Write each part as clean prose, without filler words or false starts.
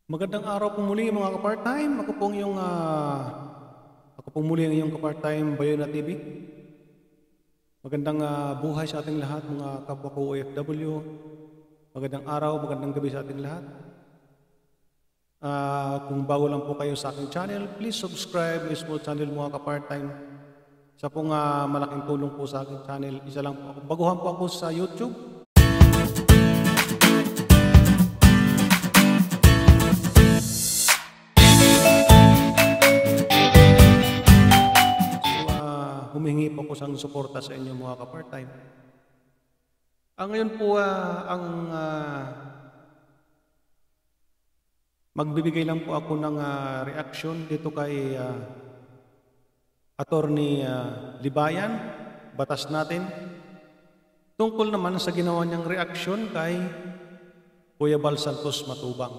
Magandang araw po muli mga ka-part-time. Ako pong muli ang iyong ka-part-time Bayona TV. Magandang buhay sa ating lahat mga kapwa ko OFW. Magandang araw, magandang gabi sa ating lahat. Kung bago lang po kayo sa aking channel, please subscribe mismo channel mga ka-part-time. Isa pong malaking tulong po sa aking channel. Isa lang po ako. Baguhan po ako sa YouTube. Humingi po ko sang suporta sa inyo mga ka-part-time. Ngayon po magbibigay lang po ako ng reaction dito kay Attorney Libayan, batas natin. Tungkol naman sa ginawa niyang reaksyon kay Kuya Bal Santos Matubang.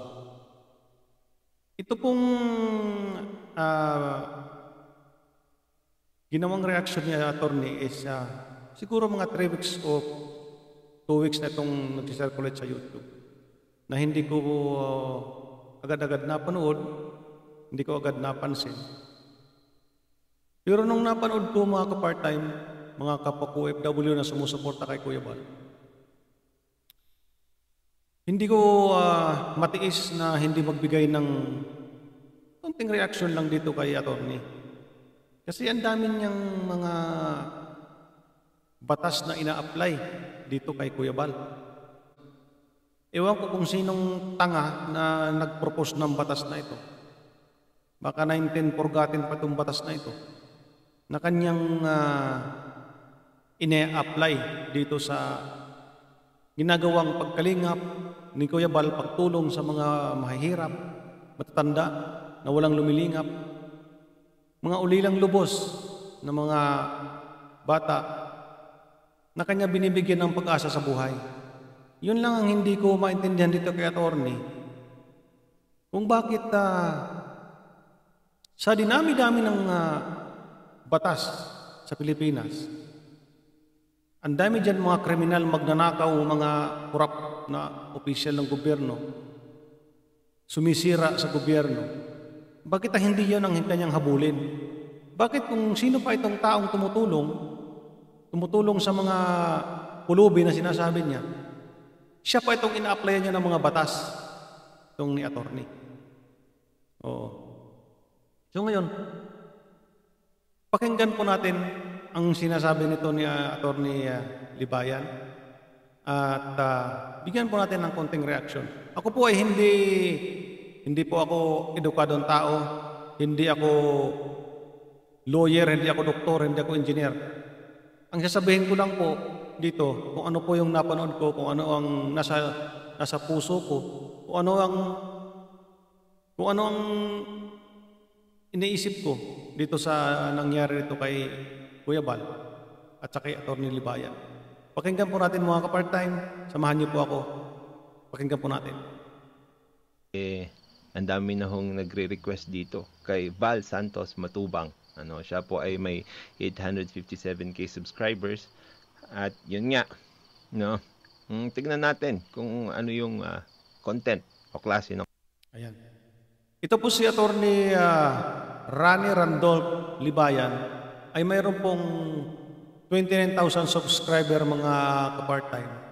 Ito pong ginawang reaksyon niya, attorney, is siguro mga 3 weeks o 2 weeks na itong nag-circulate sa YouTube na hindi ko agad-agad napanood, hindi ko agad napansin. Pero nung napanood ko mga ka-part-time, mga kapwa ko OFW na sumusuporta kay Kuya Bal, hindi ko matiis na hindi magbigay ng konting reaction lang dito kay attorney. Kasi ang dami niyang mga batas na ina-apply dito kay Kuya Bal. Ewan ko kung sinong tanga na nag-propose ng batas na ito. Baka 19 pa itong batas na ito na kanyang ina-apply dito sa ginagawang pagkalingap ni Kuya Bal, pagtulong sa mga mahihirap, matatanda na walang lumilingap, mga ulilang lubos na mga bata na kanya binibigyan ng pag-asa sa buhay. Yun lang ang hindi ko maintindihan dito kay attorney. Kung bakit sa dinami-dami ng batas sa Pilipinas, ang dami dyan mga kriminal, magnanakaw, mga kurap na opisyal ng gobyerno, sumisira sa gobyerno. Bakit hindi yun ang kanyang habulin? Bakit kung sino pa itong taong tumutulong sa mga pulubi na sinasabi niya, siya pa itong ina-applyan niya ng mga batas, itong ni attorney. Oo. So ngayon, pakinggan po natin ang sinasabi nito ni attorney Libayan at bigyan po natin ng konting reaction. Ako po ay hindi po ako edukadong tao, hindi ako lawyer, hindi ako doktor, hindi ako engineer. Ang sasabihin ko lang po dito, kung ano po yung napanood ko, kung ano ang nasa puso ko, kung ano ang iniisip ko dito sa nangyari dito kay Kuya Bal at sa kay Attorney Libayan. Pakinggan po natin mga ka-part-time, samahan niyo po ako. Pakinggan po natin. Ang dami na hong nagre-request dito kay Bal Santos Matubang. Siya po ay may 857k subscribers. At yun nga, tignan natin kung ano yung content o klase. Ayan. Ito po si Attorney Rani Randolph Libayan ay mayroon pong 29,000 subscriber mga ka-part-time.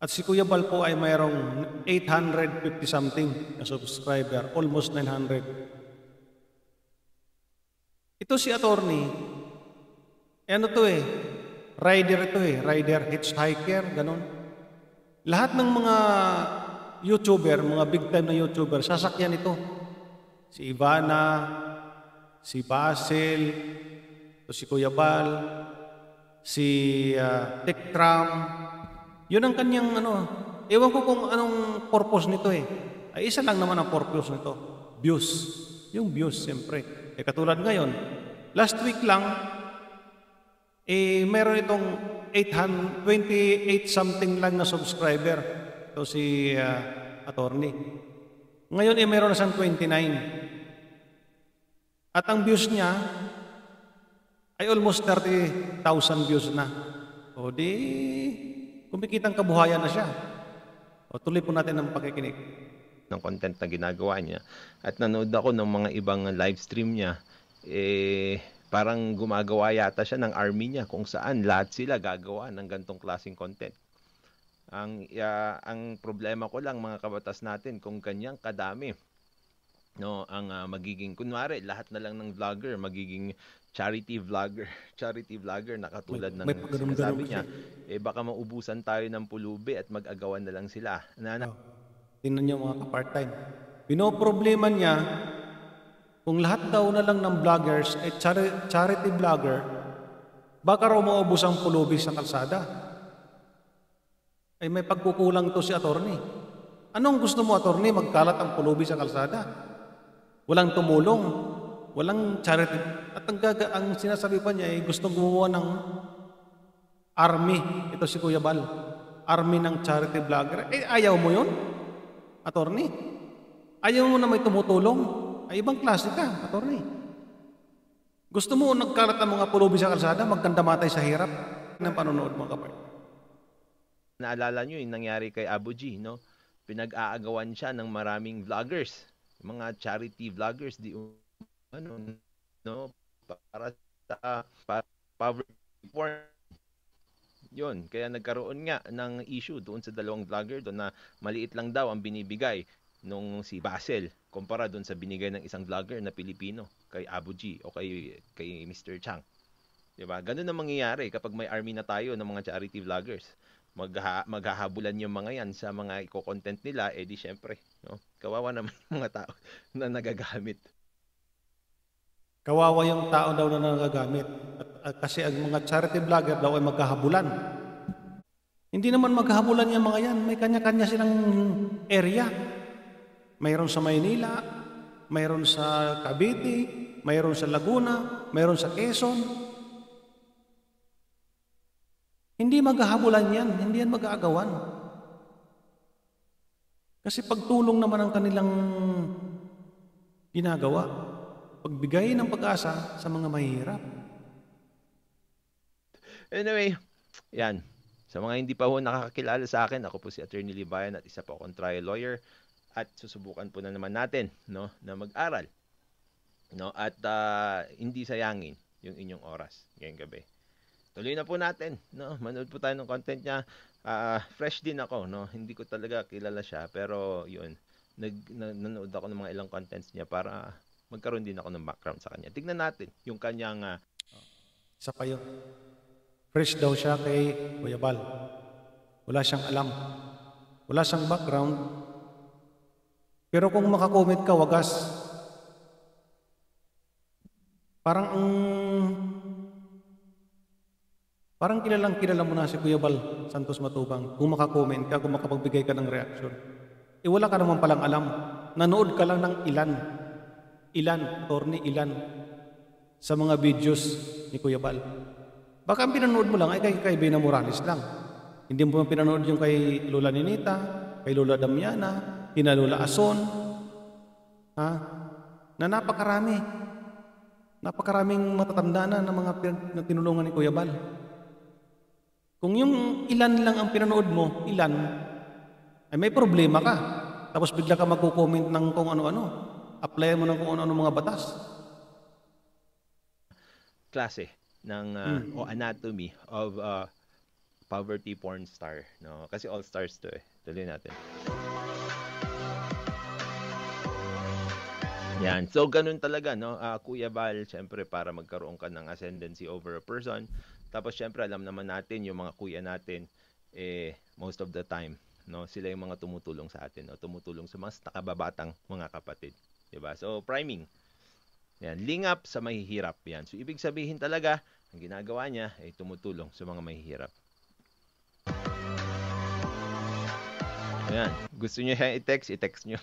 At si Kuya Bal po ay mayroong 850 something na subscriber, almost 900. Ito si attorney, rider, hitchhiker, ganon. Lahat ng mga YouTuber, mga big time na YouTuber, sasakyan ito. Si Ivana, si Basil, si Kuya Bal, si Tekram. Yun ang kanyang ewan ko kung anong purpose nito ay isa lang naman ang purpose nito, views. Yung views siyempre. Katulad ngayon, last week lang meron itong 828 something lang na subscriber. Ito si attorney. Ngayon meron na siyang 29. At ang views niya ay almost 30,000 views na. O di kumikitang kabuhayan na siya. O tuloy po natin ang pakikinig. ng content na ginagawa niya. At nanood ako ng mga ibang live stream niya, parang gumagawa yata siya ng army niya kung saan lahat sila gagawa ng gantong klaseng content. Ang problema ko lang mga kabatas natin, kung kanyang kadami, no, ang magiging, kunwari, lahat na lang ng vlogger magiging charity vlogger na katulad ng sinasabi niya, baka maubusan tayo ng pulubi at mag-agawan na lang sila. Tingnan niyo mga ka-part-time. Pinoproblema niya, kung lahat daw na lang ng vloggers ay charity vlogger, baka raw maubos ang pulubi sa kalsada. Ay may pagkukulang to si attorney. Anong gusto mo, attorney? Magkalat ang pulubi sa kalsada. Walang tumulong. Walang charity. At ang sinasabi pa niya ay gustong gumawa ng army. Ito si Kuya Bal. Army ng charity vlogger. Ayaw mo yun, attorney? Ayaw mo na may tumutulong? Ay ibang klase ka, attorney. Gusto mo nagkalat ang mga pulubi sa kalsada, magkandamatay sa hirap ng panonood mga kapatid. Naalala nyo yung nangyari kay Abu G, no? Pinag-aagawan siya ng maraming vloggers, mga charity vloggers, no? Para sa poverty porn. Yun, kaya nagkaroon nga ng issue doon sa dalawang vlogger doon na maliit lang daw ang binibigay nung si Basel kumpara doon sa binigay ng isang vlogger na Pilipino kay Abu G o kay Mr. Chang. Diba? Ganun ang mangyayari kapag may army na tayo ng mga charity vloggers. Maghahabulan yung mga yan sa mga i-content nila, di syempre, no? Kawawa naman yung mga tao na nagagamit. Kawawa yung tao daw na nagagamit. Kasi ang mga charity vlogger daw ay maghahabulan. Hindi naman maghahabulan yung mga yan. May kanya-kanya silang area. Mayroon sa Maynila, mayroon sa Cavite, mayroon sa Laguna, mayroon sa Quezon. Hindi maghahabulan yan, hindi yan mag-aagawan. Kasi pagtulong naman ang kanilang ginagawa. Pagbigay ng pag-asa sa mga mahihirap. Anyway, yan. Sa mga hindi pa ho nakakakilala sa akin, ako po si Attorney Libayan at isa po akong trial lawyer. At susubukan po na naman natin, no, na mag-aral. No, at hindi sayangin yung inyong oras ngayong gabi. Tuloy na po natin, no? Manood po tayo ng content niya. Fresh din ako, no? Hindi ko talaga kilala siya, pero yun, nanood ako ng mga ilang contents niya para magkaroon din ako ng background sa kanya. Tignan natin yung kanyang isa pa yun. Fresh daw siya kay Kuya Bal. Wala siyang alam. Wala siyang background. Pero kung makakomment ka, wagas. Parang kilala mo na si Kuya Bal Santos Matubang. Kung makakomment ka, kung makapagbigay ka ng reaction. Wala ka naman palang alam. Nanood ka lang ng ilan sa mga videos ni Kuya Bal. Baka ang pinanood mo lang ay kay Bina Morales lang. Hindi mo pinanood yung kay Lola Ninita, kay Lola Damiana, kina Lola Ason, na napakaraming matatanda na ng mga tinulungan ni Kuya Bal. Kung yung ilan lang ang pinanood mo, ay may problema ka. Tapos bigla ka magko-comment ng kung ano-ano. Apply mo ng kung ano-ano mga batas. Klase ng o anatomy of poverty porn star, no? Kasi all stars to eh. Tuloy natin. Yan. So ganun talaga, no? Kuya Bal, syempre para magkaroon ka ng ascendancy over a person. Tapos syempre alam naman natin yung mga kuya natin most of the time, no? Sila yung mga tumutulong sa atin, no? Tumutulong sa mas nakababatang mga kapatid, 'di ba? So priming. Yan, lingap sa mahihirap yan. So ibig sabihin talaga, ang ginagawa niya ay tumutulong sa mga mahihirap. Ayan, gusto niyo i-text niyo.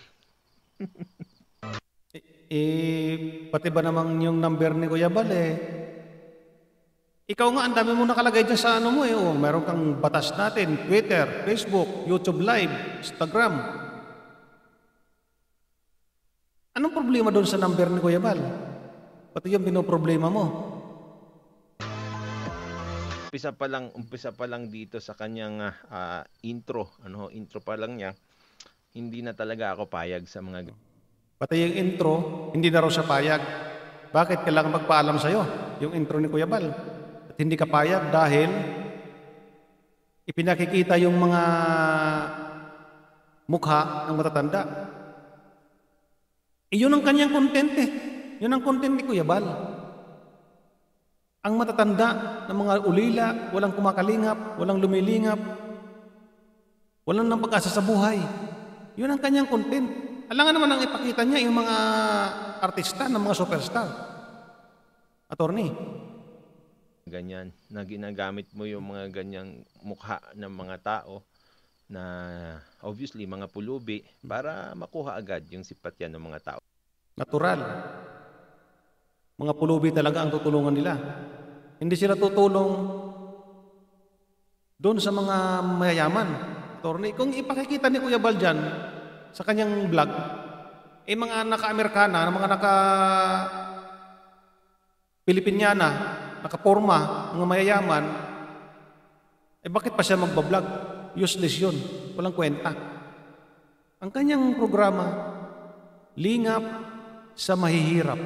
Pati ba namang yung number ni Kuya Bal ikaw nga, ang dami mo nakalagay dyan sa ano mo meron kang batas natin, Twitter, Facebook, YouTube Live, Instagram. Anong problema doon sa number ni Kuya Bal? Pati yung pinoproblema mo. Umpisa pa lang dito sa kanyang intro pa lang niya. Hindi na talaga ako payag sa mga Pati yung intro, hindi na raw siya payag. Bakit kailangan magpaalam sa'yo yung intro ni Kuya Bal? At hindi ka payag dahil ipinakikita yung mga mukha ng matatanda. Iyon ang kanyang content eh. Yun ang content ni Kuya Bal. Ang matatanda ng mga ulila, walang kumakalingap, walang lumilingap, walang nang pag-asa sa buhay. Yun ang kanyang content. Alangan naman ang ipakita niya yung mga artista ng mga superstar. Attorney. ganyan na ginagamit mo yung mga ganyang mukha ng mga tao na obviously mga pulubi para makuha agad yung simpatya ng mga tao. Natural. Mga pulubi talaga ang tutulungan nila. Hindi sila tutulong doon sa mga mayayaman. Attorney, kung ipakikita ni Kuya Bal dyan sa kanyang vlog, mga naka-Amerikana, mga naka-Pilipinyana, naka-porma, mga mayayaman, bakit pa siya magbablog? Useless yun. Walang kwenta. Ang kanyang programa, lingap sa mahihirap.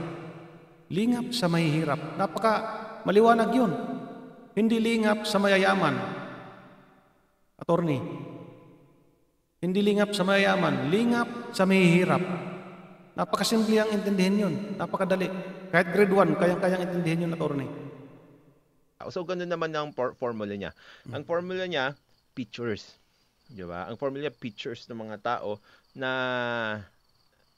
Lingap sa mahihirap. Napaka maliwanag yun. Hindi lingap sa mayayaman. Attorney. Hindi lingap sa mayayaman. Lingap sa mahihirap. Napakasimple ang intindihin yun. Napakadali. Kahit grade 1, kayang-kayang intindihin yun, attorney. So, ganun naman ang formula niya. Ang formula niya, pictures. Di ba? Ang formula niya, pictures ng mga tao na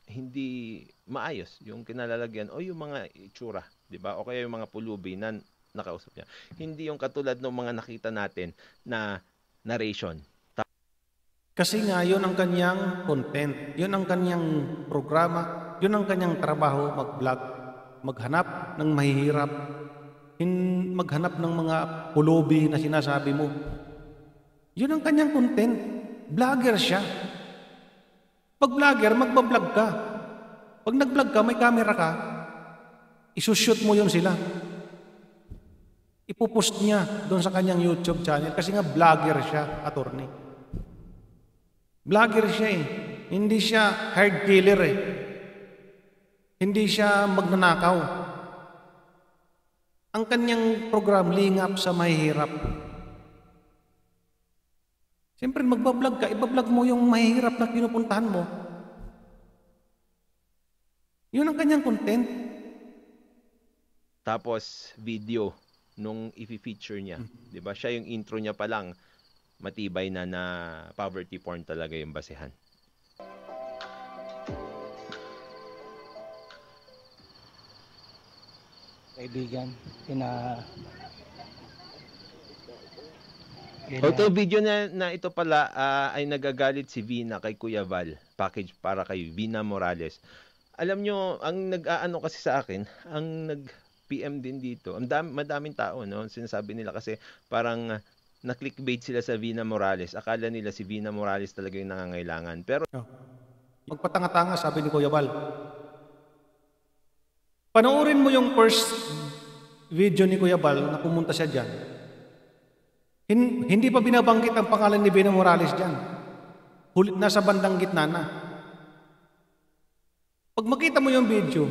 hindi maayos yung kinalalagyan o yung mga itsura. Di ba? O kaya yung mga pulubi na nakausap niya. Hindi yung katulad ng mga nakita natin na narration. Kasi nga, yun ang kanyang content, yun ang kanyang programa, yun ang kanyang trabaho, mag-vlog, maghanap ng mahihirap, maghanap ng mga pulubi na sinasabi mo. Yun ang kanyang content. Vlogger siya. Pag vlogger, magbablog ka. Pag nag-vlog ka, may camera ka, isushoot mo yun sila. Ipupost niya doon sa kanyang YouTube channel kasi nga vlogger siya, attorney. Vlogger siya eh. Hindi siya hard killer eh. Hindi siya magnanakaw. Ang kanyang program, lingap sa mahihirap. Siyempre magbablog ka, ibablog mo yung mahihirap na pinupuntahan mo. Yun ang kanyang content. Tapos video nung i-feature niya. 'Di ba? Siya yung intro niya pa lang matibay na poverty porn talaga yung basehan. Kaibigan, Ito video na ito pala ay nagagalit si Vina kay Kuya Val. Package para kay Vina Morales. Alam nyo, ang nag-aano kasi sa akin, ang nag-PM din dito, madaming tao, no? Sinasabi nila kasi parang na-clickbait sila sa Vina Morales. Akala nila si Vina Morales talaga yung nangangailangan. Pero magpatanga-tanga, sabi ni Kuya Bal. Panoorin mo yung first video ni Kuya Bal na pumunta siya dyan. Hindi pa binabanggit ang pangalan ni Vina Morales dyan. Nasa bandang gitna na. Pag makita mo yung video,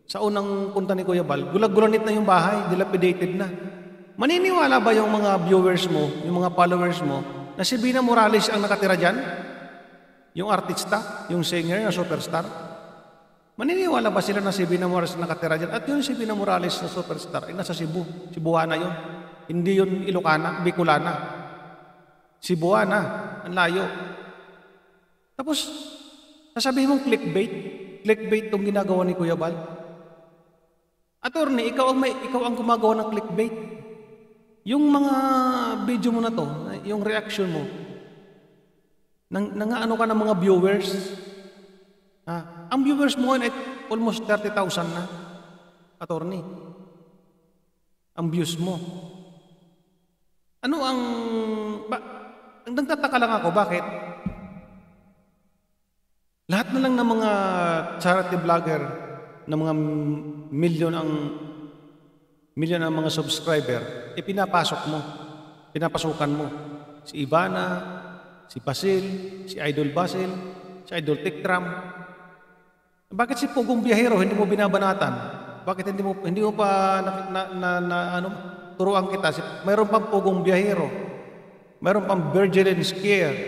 sa unang punta ni Kuya Bal, gulag-gulanit na yung bahay, dilapidated na. Maniniwala ba yung mga viewers mo, yung mga followers mo, na si Vina Morales ang nakatira dyan? Yung artista, yung singer, yung superstar? Maniniwala ba sila na si Vina Morales ang nakatira dyan? At yun si Vina Morales na superstar, ay nasa Cebu. Cebuana yun. Hindi yun Ilocana, Bicolana. Cebuana, ang layo. Tapos, sasabihin mong clickbait. Clickbait itong ginagawa ni Kuya Bal. Attorney, ikaw ang gumagawa ng clickbait. Yung mga video mo na to, yung reaction mo, nangaano ka ng mga viewers. Ang viewers mo ay almost 30,000 na. Attorney. Ang views mo. Ang nagtataka lang ako, bakit? Lahat na lang ng mga charity vlogger na mga milyon ang mga subscriber, pinapasukan mo. Si Ivana, si Basil, si Idol Basil, si Idol Tikram. Bakit si Pugong Biyahero hindi mo binabanatan? Bakit hindi mo pa turuan kita? Mayroon pang Pugong Biyahero. Mayroon pang Virgin and Scare.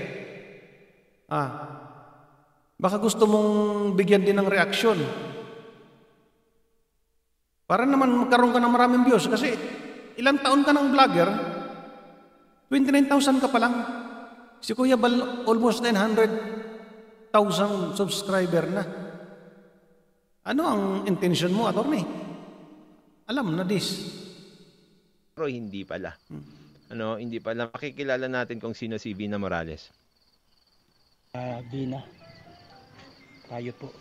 Baka gusto mong bigyan din ng reaksyon. Para naman magkaroon ka ng maraming views. Kasi ilang taon ka ng vlogger, 29,000 ka pa lang. Si Kuya Bal, almost 900,000 subscriber na. Ano ang intention mo, attorney? Alam na this. Pero hindi pala. Hindi pala. Makikilala natin kung sino si Vina Morales. Vina. Tayo po.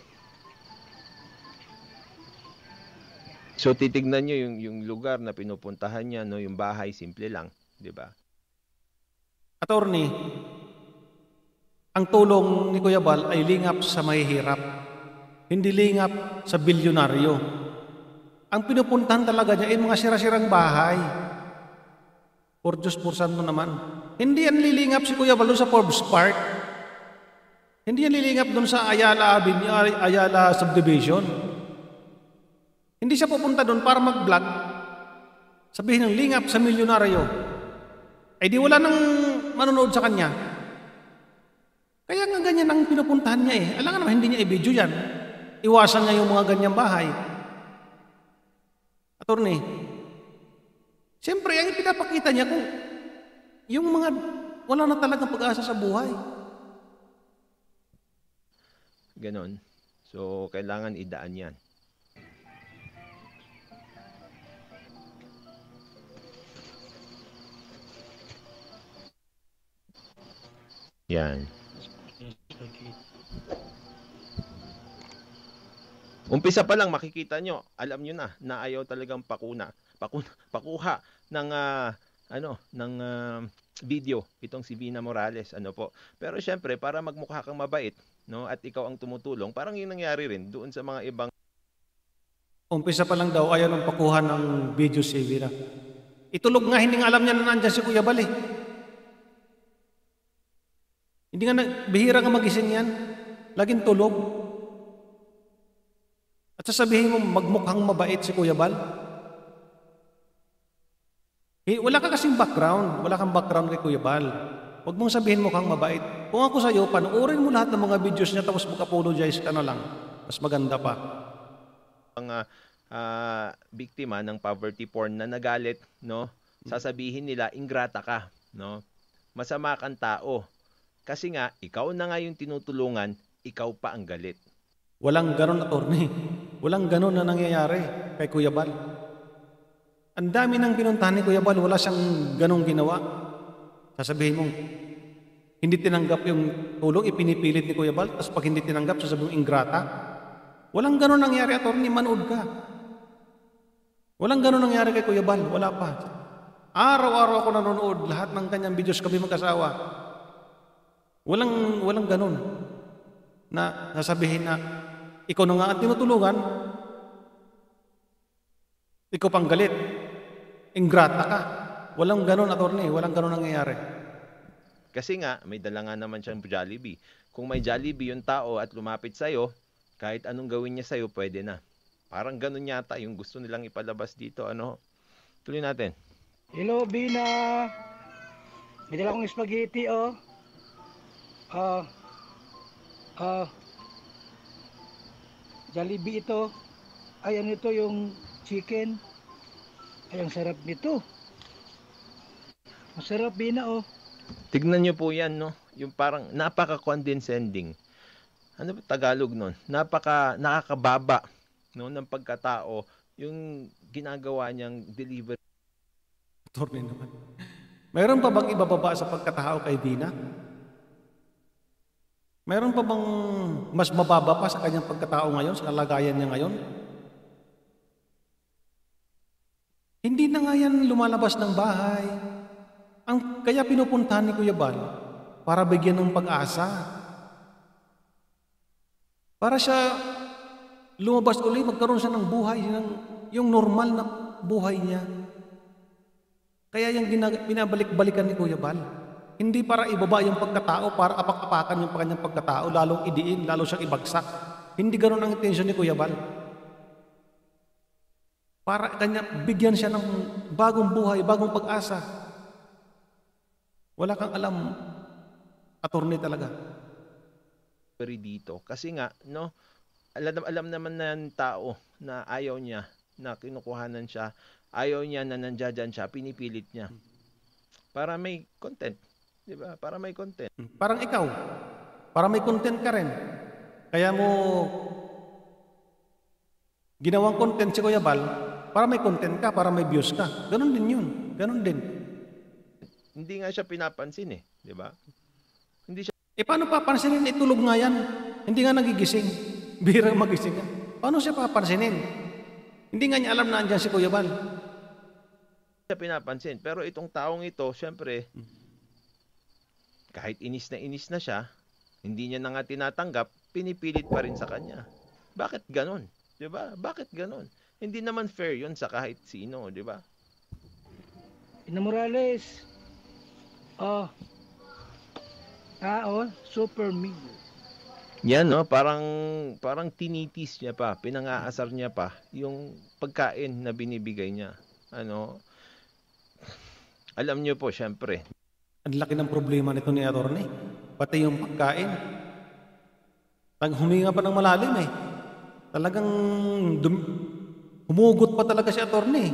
So titignan nyo yung lugar na pinupuntahan niya, no, yung bahay, simple lang, 'di ba? Attorney, ang tulong ni Kuya Bal ay lingap sa mahihirap. Hindi lingap sa bilyonaryo. Ang pinupuntahan talaga niya ay mga sira-sirang bahay. Por Diyos, por santo naman. Hindi yan lilingap si Kuya Bal doon sa Forbes Park. Hindi yan lilingap doon sa Ayala Avenue, Ayala Subdivision. Hindi siya pupunta doon para mag-vlog. Sabihin ng lingap sa milyonaryo. Ay di wala nang manonood sa kanya. Kaya nga ganyan ang pinupuntahan niya eh. Alam nga naman, hindi niya i-video yan. Iwasan niya yung mga ganyang bahay. Attorney, siyempre, ang pinapakita niya kung yung mga wala na talagang pag-asa sa buhay. Ganon. So, kailangan idaan yan. Yan. Umpisa pa lang makikita nyo, alam nyo na ayaw talagang pakuha ng video itong si Vina Morales, Pero syempre, para magmukha kang mabait, no, at ikaw ang tumutulong, parang yung nangyari rin doon sa mga ibang. Umpisa pa lang daw ayaw ng pakuha ng video si Vina. Itulog nga, hindi nga alam niya na nandyan si Kuya Bal eh. Hindi nga bihira nga magising yan. Laging tulog. At sasabihin mo, magmukhang mabait si Kuya Bal. Wala ka kasing background. Wala kang background kay Kuya Bal. Huwag mong sabihin mukhang mabait. Kung ako sa'yo, panoorin mo lahat ng mga videos niya tapos mag-apologize ka na lang. Mas maganda pa. Ang biktima ng poverty porn na nagalit, no? Sasabihin nila, ingrata ka, no? Masama kang tao. Kasi nga, ikaw na nga yung tinutulungan, ikaw pa ang galit. Walang ganon, attorney. Walang ganon na nangyayari kay Kuya Bal. Ang dami ng pinuntahan ni Kuya Bal, wala siyang ganong ginawa. Sasabihin mong, hindi tinanggap yung tulong, ipinipilit ni Kuya Bal, tapos pag hindi tinanggap, sasabihin mong ingrata. Walang ganon nangyari, attorney, manood ka. Walang ganon nangyari kay Kuya Bal, wala pa. Araw-araw ako nanonood, lahat ng kanyang videos kami mag-asawa. Walang ganon na sasabihin na ikaw na nga ang tinutulungan, ikaw pang galit, ingrata ka. Walang ganon, attorney, walang ganon nangyayari. Kasi nga, may dala nga naman siyang Jollibee. Kung may Jollibee yung tao at lumapit sa'yo, kahit anong gawin niya sa'yo, pwede na. Parang ganon yata yung gusto nilang ipalabas dito. Tuloy natin. Hello, Bina. May dala akong spaghetti, oh. Jollibee ito. Ay, ano ito yung chicken. Ay, ang sarap nito. Masarap, Bina, oh. Tignan nyo po yan, no? Yung parang napaka-condescending. Ano ba Tagalog nun? Nakakababa, no, ng pagkatao yung ginagawa niyang delivery. Attorney naman. Mayroon pa bang ibababa sa pagkatao kay Vina? Mayroon pa bang mas mababa pa sa kanyang pagkatao ngayon, sa kalagayan niya ngayon? Hindi na nga yan lumalabas ng bahay. Kaya pinupuntahan ni Kuya Bal para bigyan ng pag-asa. Para siya lumabas ulit, magkaroon siya ng buhay, yung normal na buhay niya. Kaya yung binabalik-balikan ni Kuya Bal. Hindi para ibaba yung pagkatao, para apak-apakan yung kanyang pagkatao, lalong idiin, lalo siyang ibagsak. Hindi ganoon ang intensyon ni Kuya Bal. Para kanya, bigyan siya ng bagong buhay, bagong pag-asa. Wala kang alam, attorney talaga. Pero dito, kasi nga, no, alam naman ng tao na ayaw niya, na kinukuhanan siya, ayaw niya na nandiyan siya, pinipilit niya. Para may content. Diba? Para may content. Parang ikaw, para may content ka rin. Kaya mo ginawang content si Kuya Bal, para may content ka, para may views ka. Ganon din yun. Ganon din. Hindi nga siya pinapansin eh. Diba? Hindi siya. Paano papansinin? Itulog nga yan. Hindi nga nagigising. Bihirang magising yan. Paano siya papansinin? Hindi nga niya alam na andyan si Kuya Bal. Siya pinapansin. Pero itong taong ito, syempre, kahit inis na siya, hindi niya na nga tinatanggap, pinipilit pa rin sa kanya. Bakit ganon? Diba? Bakit ganon? Hindi naman fair yun sa kahit sino, diba? Ina Morales, super me. Yan, no? Parang tinitis niya pa, pinangaasar niya pa yung pagkain na binibigay niya. Alam niyo po, syempre, Ang laki ng problema nito ni attorney. Pati yung pagkain. Huminga pa ng malalim eh. Talagang humugot pa talaga si attorney.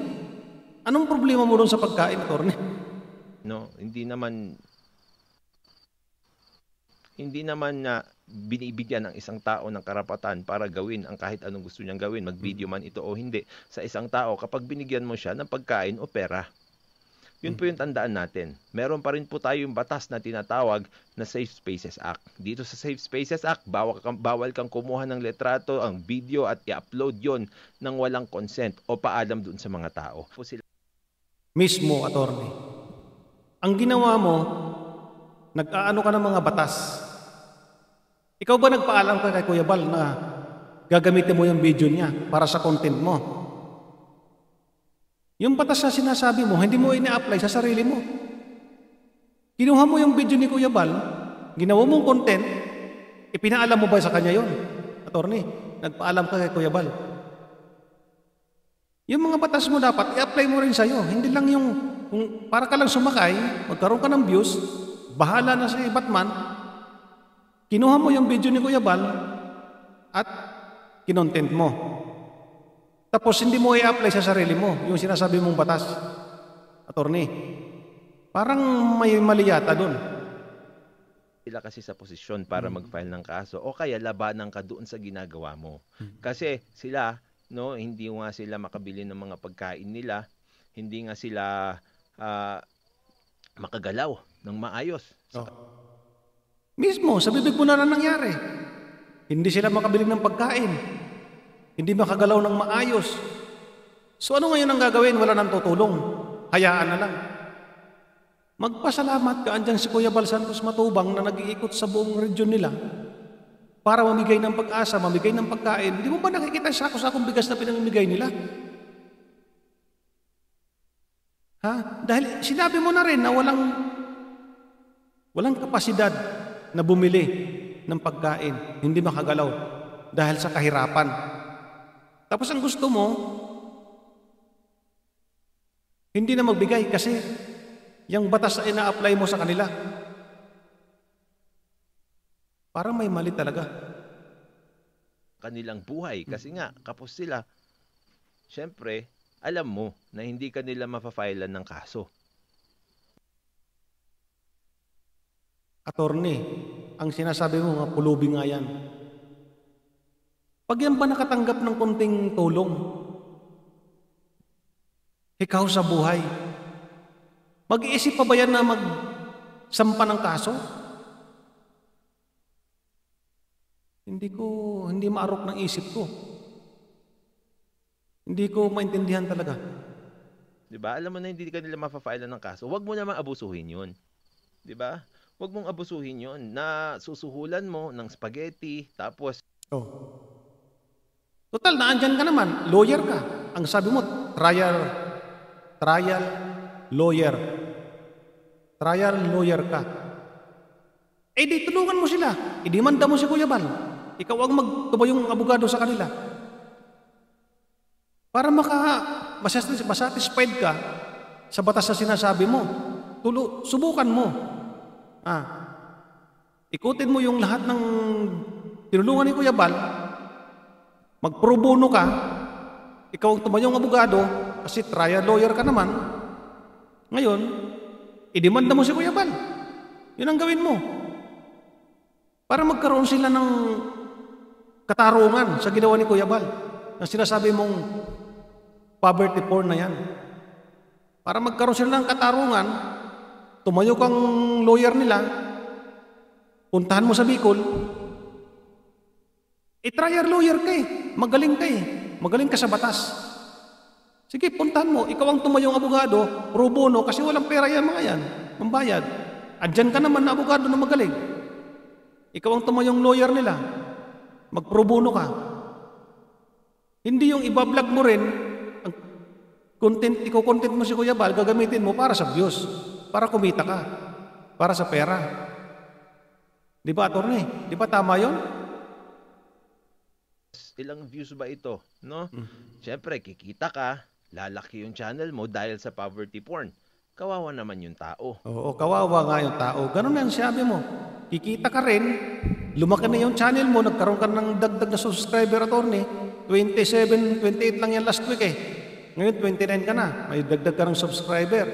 Anong problema mo doon sa pagkain, attorney? no, hindi naman na binibigyan ng isang tao ng karapatan para gawin ang kahit anong gusto niyang gawin, mag-video man ito o hindi, sa isang tao kapag binigyan mo siya ng pagkain o pera. Yun po yung tandaan natin. Meron pa rin po tayong batas na tinatawag na Safe Spaces Act. Dito sa Safe Spaces Act, bawal kang kumuha ng letrato, ang video at i-upload yon ng walang consent o paalam dun sa mga tao. Mismo, attorney. Ang ginawa mo, nag-aano ka ng mga batas. Ikaw ba nagpaalam ka kay Kuya Bal na gagamitin mo yung video niya para sa content mo? Yung batas na sinasabi mo, hindi mo ina-apply sa sarili mo. Kinuha mo yung video ni Kuya Bal, ginawa mong content, ipinaalam mo ba sa kanya yon? Attorney, nagpaalam ka kay Kuya Bal. Yung mga batas mo dapat, i-apply mo rin sa'yo. Hindi lang yung para ka lang sumakay, magkaroon ka ng views, bahala na si Batman, kinuha mo yung video ni Kuya Bal at kinontent mo. Tapos hindi mo i-apply sa sarili mo yung sinasabi mong batas. Attorney, parang may mali yata doon. Sila kasi sa posisyon para mag-file ng kaso o kaya labanan ka doon sa ginagawa mo. Kasi sila, no, hindi nga sila makabili ng mga pagkain nila, hindi nga sila makagalaw ng maayos. Mismo, sa bibig mo na nangyari. Hindi sila makabili ng pagkain. Hindi makagalaw ng maayos. So ano ngayon ang gagawin? Wala nang tutulong. Hayaan na lang. Magpasalamat ka andyan si Kuya Bal Santos Matubang na nag-iikot sa buong region nila para mamigay ng pag-asa, mamigay ng pagkain. Hindi mo ba nakikita sako-sakong bigas na pinamimigay nila? Ha? Dahil sinabi mo na rin na walang kapasidad na bumili ng pagkain. Hindi makagalaw dahil sa kahirapan. Tapos ang gusto mo, hindi na magbigay kasi yung batas na ina-apply mo sa kanila. Parang may mali talaga. Kanilang buhay. Kasi nga, kapos sila. Siyempre, alam mo na hindi kanila mapafailan ng kaso. Attorney, ang sinasabi mo nga pulubi nga yan. Pag yan ba nakatanggap ng konting tulong, ikaw sa buhay, mag-iisip pa ba yan na magsampa ng kaso? Hindi maarok ng isip ko. Hindi ko maintindihan talaga. Diba? Alam mo na hindi ka nila mapafailan ng kaso. Huwag mo naman abusuhin yun. Diba? Huwag mong abusuhin yun na susuhulan mo ng spaghetti, tapos Total, naandyan ka naman. Lawyer ka. Ang sabi mo, trial lawyer. Trial lawyer ka. Eh di tulungan mo sila. Idimanda mo si Kuya Bal. Ikaw ang magtubayong abogado sa kanila. Para masatisfied ka sa batas na sinasabi mo. Subukan mo. Ikutin mo yung lahat ng tinulungan ni Kuya Bal. Mag-pro bono ka. Ikaw ang tumayong abogado kasi trial lawyer ka naman. Ngayon, idemanda mo si Kuya Bal. Yun ang gawin mo. Para magkaroon sila ng katarungan sa ginawa ni Kuya Bal. Na sinasabi mong poverty porn na yan. Para magkaroon sila ng katarungan, tumayo kang lawyer nila, puntahan mo sa Bicol, trial lawyer ka magaling ka magaling ka sa batas. Sige, puntahan mo, ikaw ang tumayong abogado, pro bono, kasi walang pera yan mga yan, mambayad. Andyan ka naman na abogado na magaling. Ikaw ang tumayong lawyer nila, mag-pro bono ka. Hindi yung ibablog mo rin, ang content mo si Kuya Bal, gagamitin mo para sa views, para kumita ka, para sa pera. Di ba, attorney? Di ba tama yun? Ilang views ba ito? No? Siyempre, kikita ka, lalaki yung channel mo dahil sa poverty porn. Kawawa naman yung tao. Oo, kawawa nga yung tao. Ganun na yung sabi mo. Kikita ka rin, lumaki na yung channel mo, nagkaroon ka ng dagdag na subscriber, attorney. 27, 28 lang yan last week Ngayon, 29 ka na. May dagdag ka ng subscriber.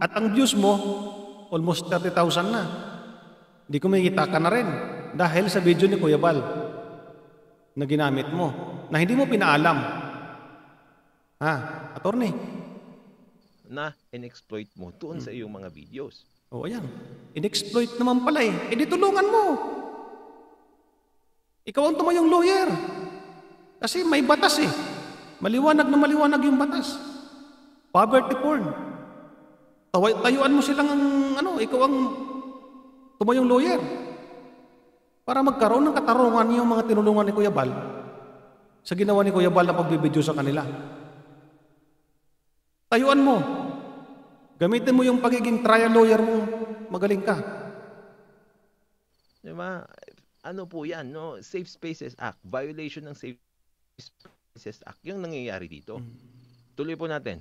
At ang views mo, almost 30,000 na. Hindi kumikita ka na rin. Dahil sa video ni Kuya Bal na ginamit mo, na hindi mo pinaalam. Attorney? Na in-exploit mo doon sa iyong mga videos. Oo, ayan. In-exploit naman pala di tulungan mo. Ikaw ang tumayong lawyer. Kasi may batas Maliwanag na maliwanag yung batas. Poverty porn. Tayuan mo silang ikaw ang tumayong lawyer. Para magkaroon ng katarungan yung mga tinulungan ni Kuya Bal sa ginawa ni Kuya Bal na pagbibidyo sa kanila. Tayuan mo. Gamitin mo yung pagiging trial lawyer mo. Magaling ka. Diba? Ano po yan, no? Safe Spaces Act. Violation ng Safe Spaces Act. Yung nangyayari dito. Tuloy po natin.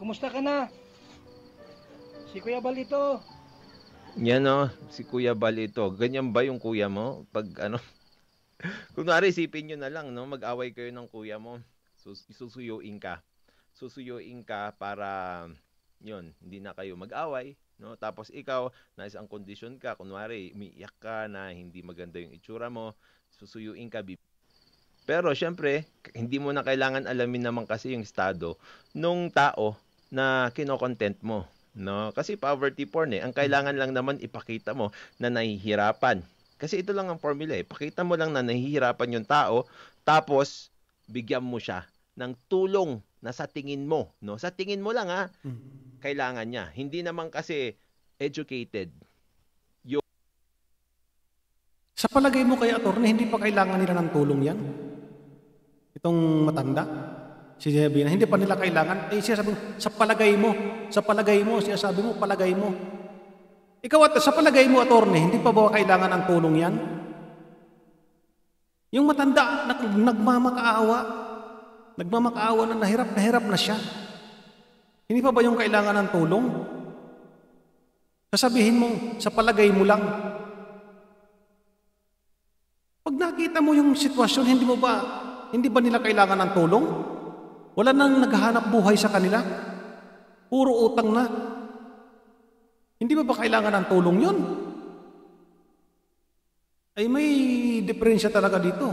Kumusta ka na? Si Kuya Bal ito. Yan si Kuya Bal ito. Ganyan ba yung kuya mo? Pag kunwari isipin nyo na lang, no? Mag-away kayo ng kuya mo. Susuyuin ka. Susuyuin ka para, hindi na kayo mag-away. No? Tapos ikaw, nasa ang kondisyon ka. Kunwari, umiiyak ka na hindi maganda yung itsura mo. Susuyuin ka. Pero syempre, hindi mo na kailangan alamin naman kasi yung estado nung tao na kinokontent mo. No, kasi poverty porn Ang kailangan lang naman ipakita mo na nahihirapan. Kasi ito lang ang formula Pakita mo lang na nahihirapan yung tao, tapos bigyan mo siya ng tulong na sa tingin mo, no? Sa tingin mo lang kailangan niya. Hindi naman kasi educated. Sa palagay mo kaya, attorney, hindi pa kailangan nila ng tulong yan? Itong matanda? Sinasabi na, hindi pa nila kailangan. Sinasabi mo, sa palagay mo, sinasabi mo, palagay mo. Ikaw, sa palagay mo, attorney, hindi pa ba kailangan ng tulong yan? Yung matanda, nagmamakaawa na nahirap na siya. Hindi pa ba yung kailangan ng tulong? Sasabihin mo, sa palagay mo lang. Pag nakita mo yung sitwasyon, hindi ba nila kailangan ng tulong? Wala nang naghahanap buhay sa kanila. Puro utang na. Hindi ba kailangan ng tulong yun? Ay may diferensya talaga dito.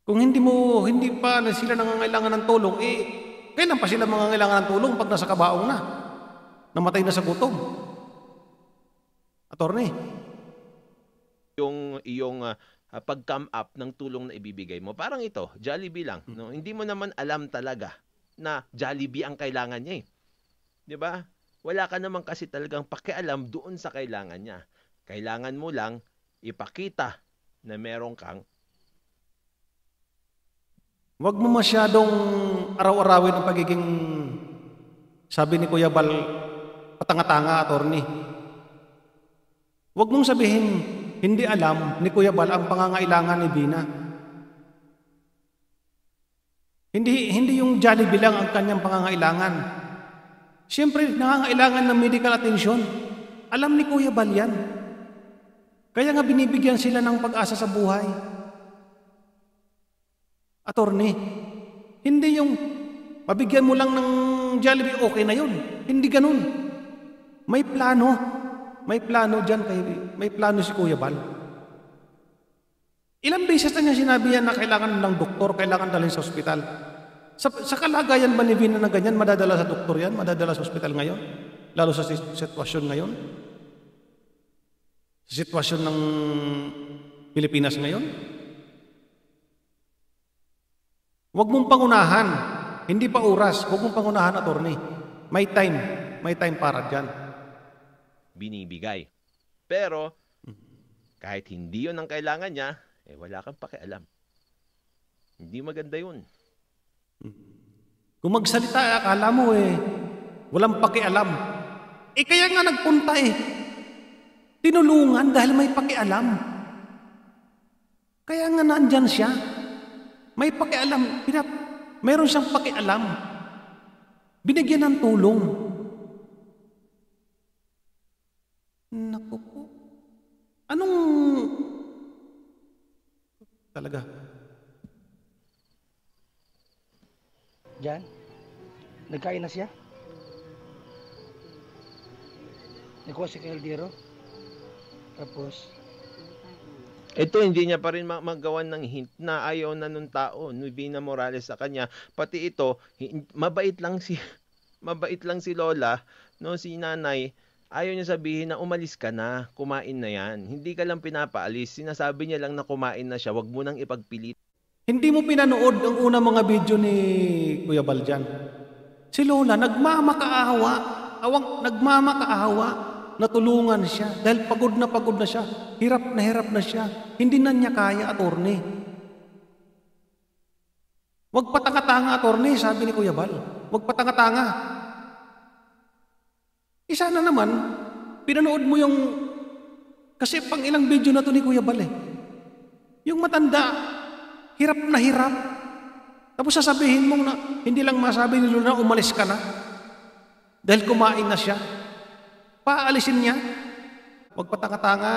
Kung hindi pa sila nangangailangan ng tulong, kailan pa sila mangangailangan ng tulong pag nasa kabaong na? Namatay na sa gutom. Attorney? Yung pag-come up ng tulong na ibibigay mo. Parang ito, Jollibee lang. No? Hindi mo naman alam talaga na Jollibee ang kailangan niya 'Di ba? Wala ka naman kasi talagang pakialam doon sa kailangan niya. Kailangan mo lang ipakita na meron kang Huwag mo masyadong araw-arawin ang pagiging, sabi ni Kuya Bal, patanga-tanga, attorney. Huwag mong sabihin, hindi alam ni Kuya Bal ang pangangailangan ni Bina. Hindi yung Jollibee lang ang kanyang pangangailangan. Siyempre, nangangailangan ng medical attention. Alam ni Kuya Bal yan. Kaya nga binibigyan sila ng pag-asa sa buhay. Attorney, hindi yung mabigyan mo lang ng Jollibee, okay na yun. Hindi ganun. May plano. May plano dyan. May plano si Kuya Bal. Ilang beses na niya sinabi yan na kailangan ng doktor, kailangan dalhin sa ospital. Sa kalagayan ba ni Vina na ganyan, madadala sa doktor yan? Madadala sa ospital ngayon? Lalo sa sitwasyon ngayon? Sa sitwasyon ng Pilipinas ngayon? Huwag mong pangunahan. Hindi pa oras. Huwag mong pangunahan, attorney. May time. May time para dyan. Binibigay. Pero, kahit hindi yun ang kailangan niya, wala kang pakialam. Hindi maganda yun. Kung magsalita, akala mo walang pakialam. Kaya nga nagpunta tinulungan dahil may pakialam. Kaya nga nandyan siya. May pakialam. Mayroon siyang pakialam. Binigyan ng tulong. Naku po. Anong... Talaga. Diyan, nagkain na siya. Nakuha si Caldero. Tapos, Ito, hindi niya pa rin magawan ng hint na ayaw na nung tao, ni Vina Morales sa kanya. Pati ito, mabait lang si Lola, no, si Nanay. Ayaw niya sabihin na umalis ka na, kumain na yan. Hindi ka lang pinapaalis, sinasabi niya lang na kumain na siya, wag mo nang ipagpilit. Hindi mo pinanood ang unang mga video ni Kuya Bal dyan. Si Lola, nagmamakaawa. Nagmamakaawa. Natulungan siya dahil pagod na siya. Hirap na siya. Hindi na niya kaya, attorney. Huwag patanga-tanga, attorney, sabi ni Kuya Bal. Huwag patanga-tanga. Isa na naman, pinanood mo yung... Kasi pang ilang video na to ni Kuya Bal Yung matanda, hirap na hirap. Tapos sasabihin mong na, hindi lang masabi ni Lola, umalis ka na. Dahil kumain na siya. Paalisin niya. Huwag patanga-tanga.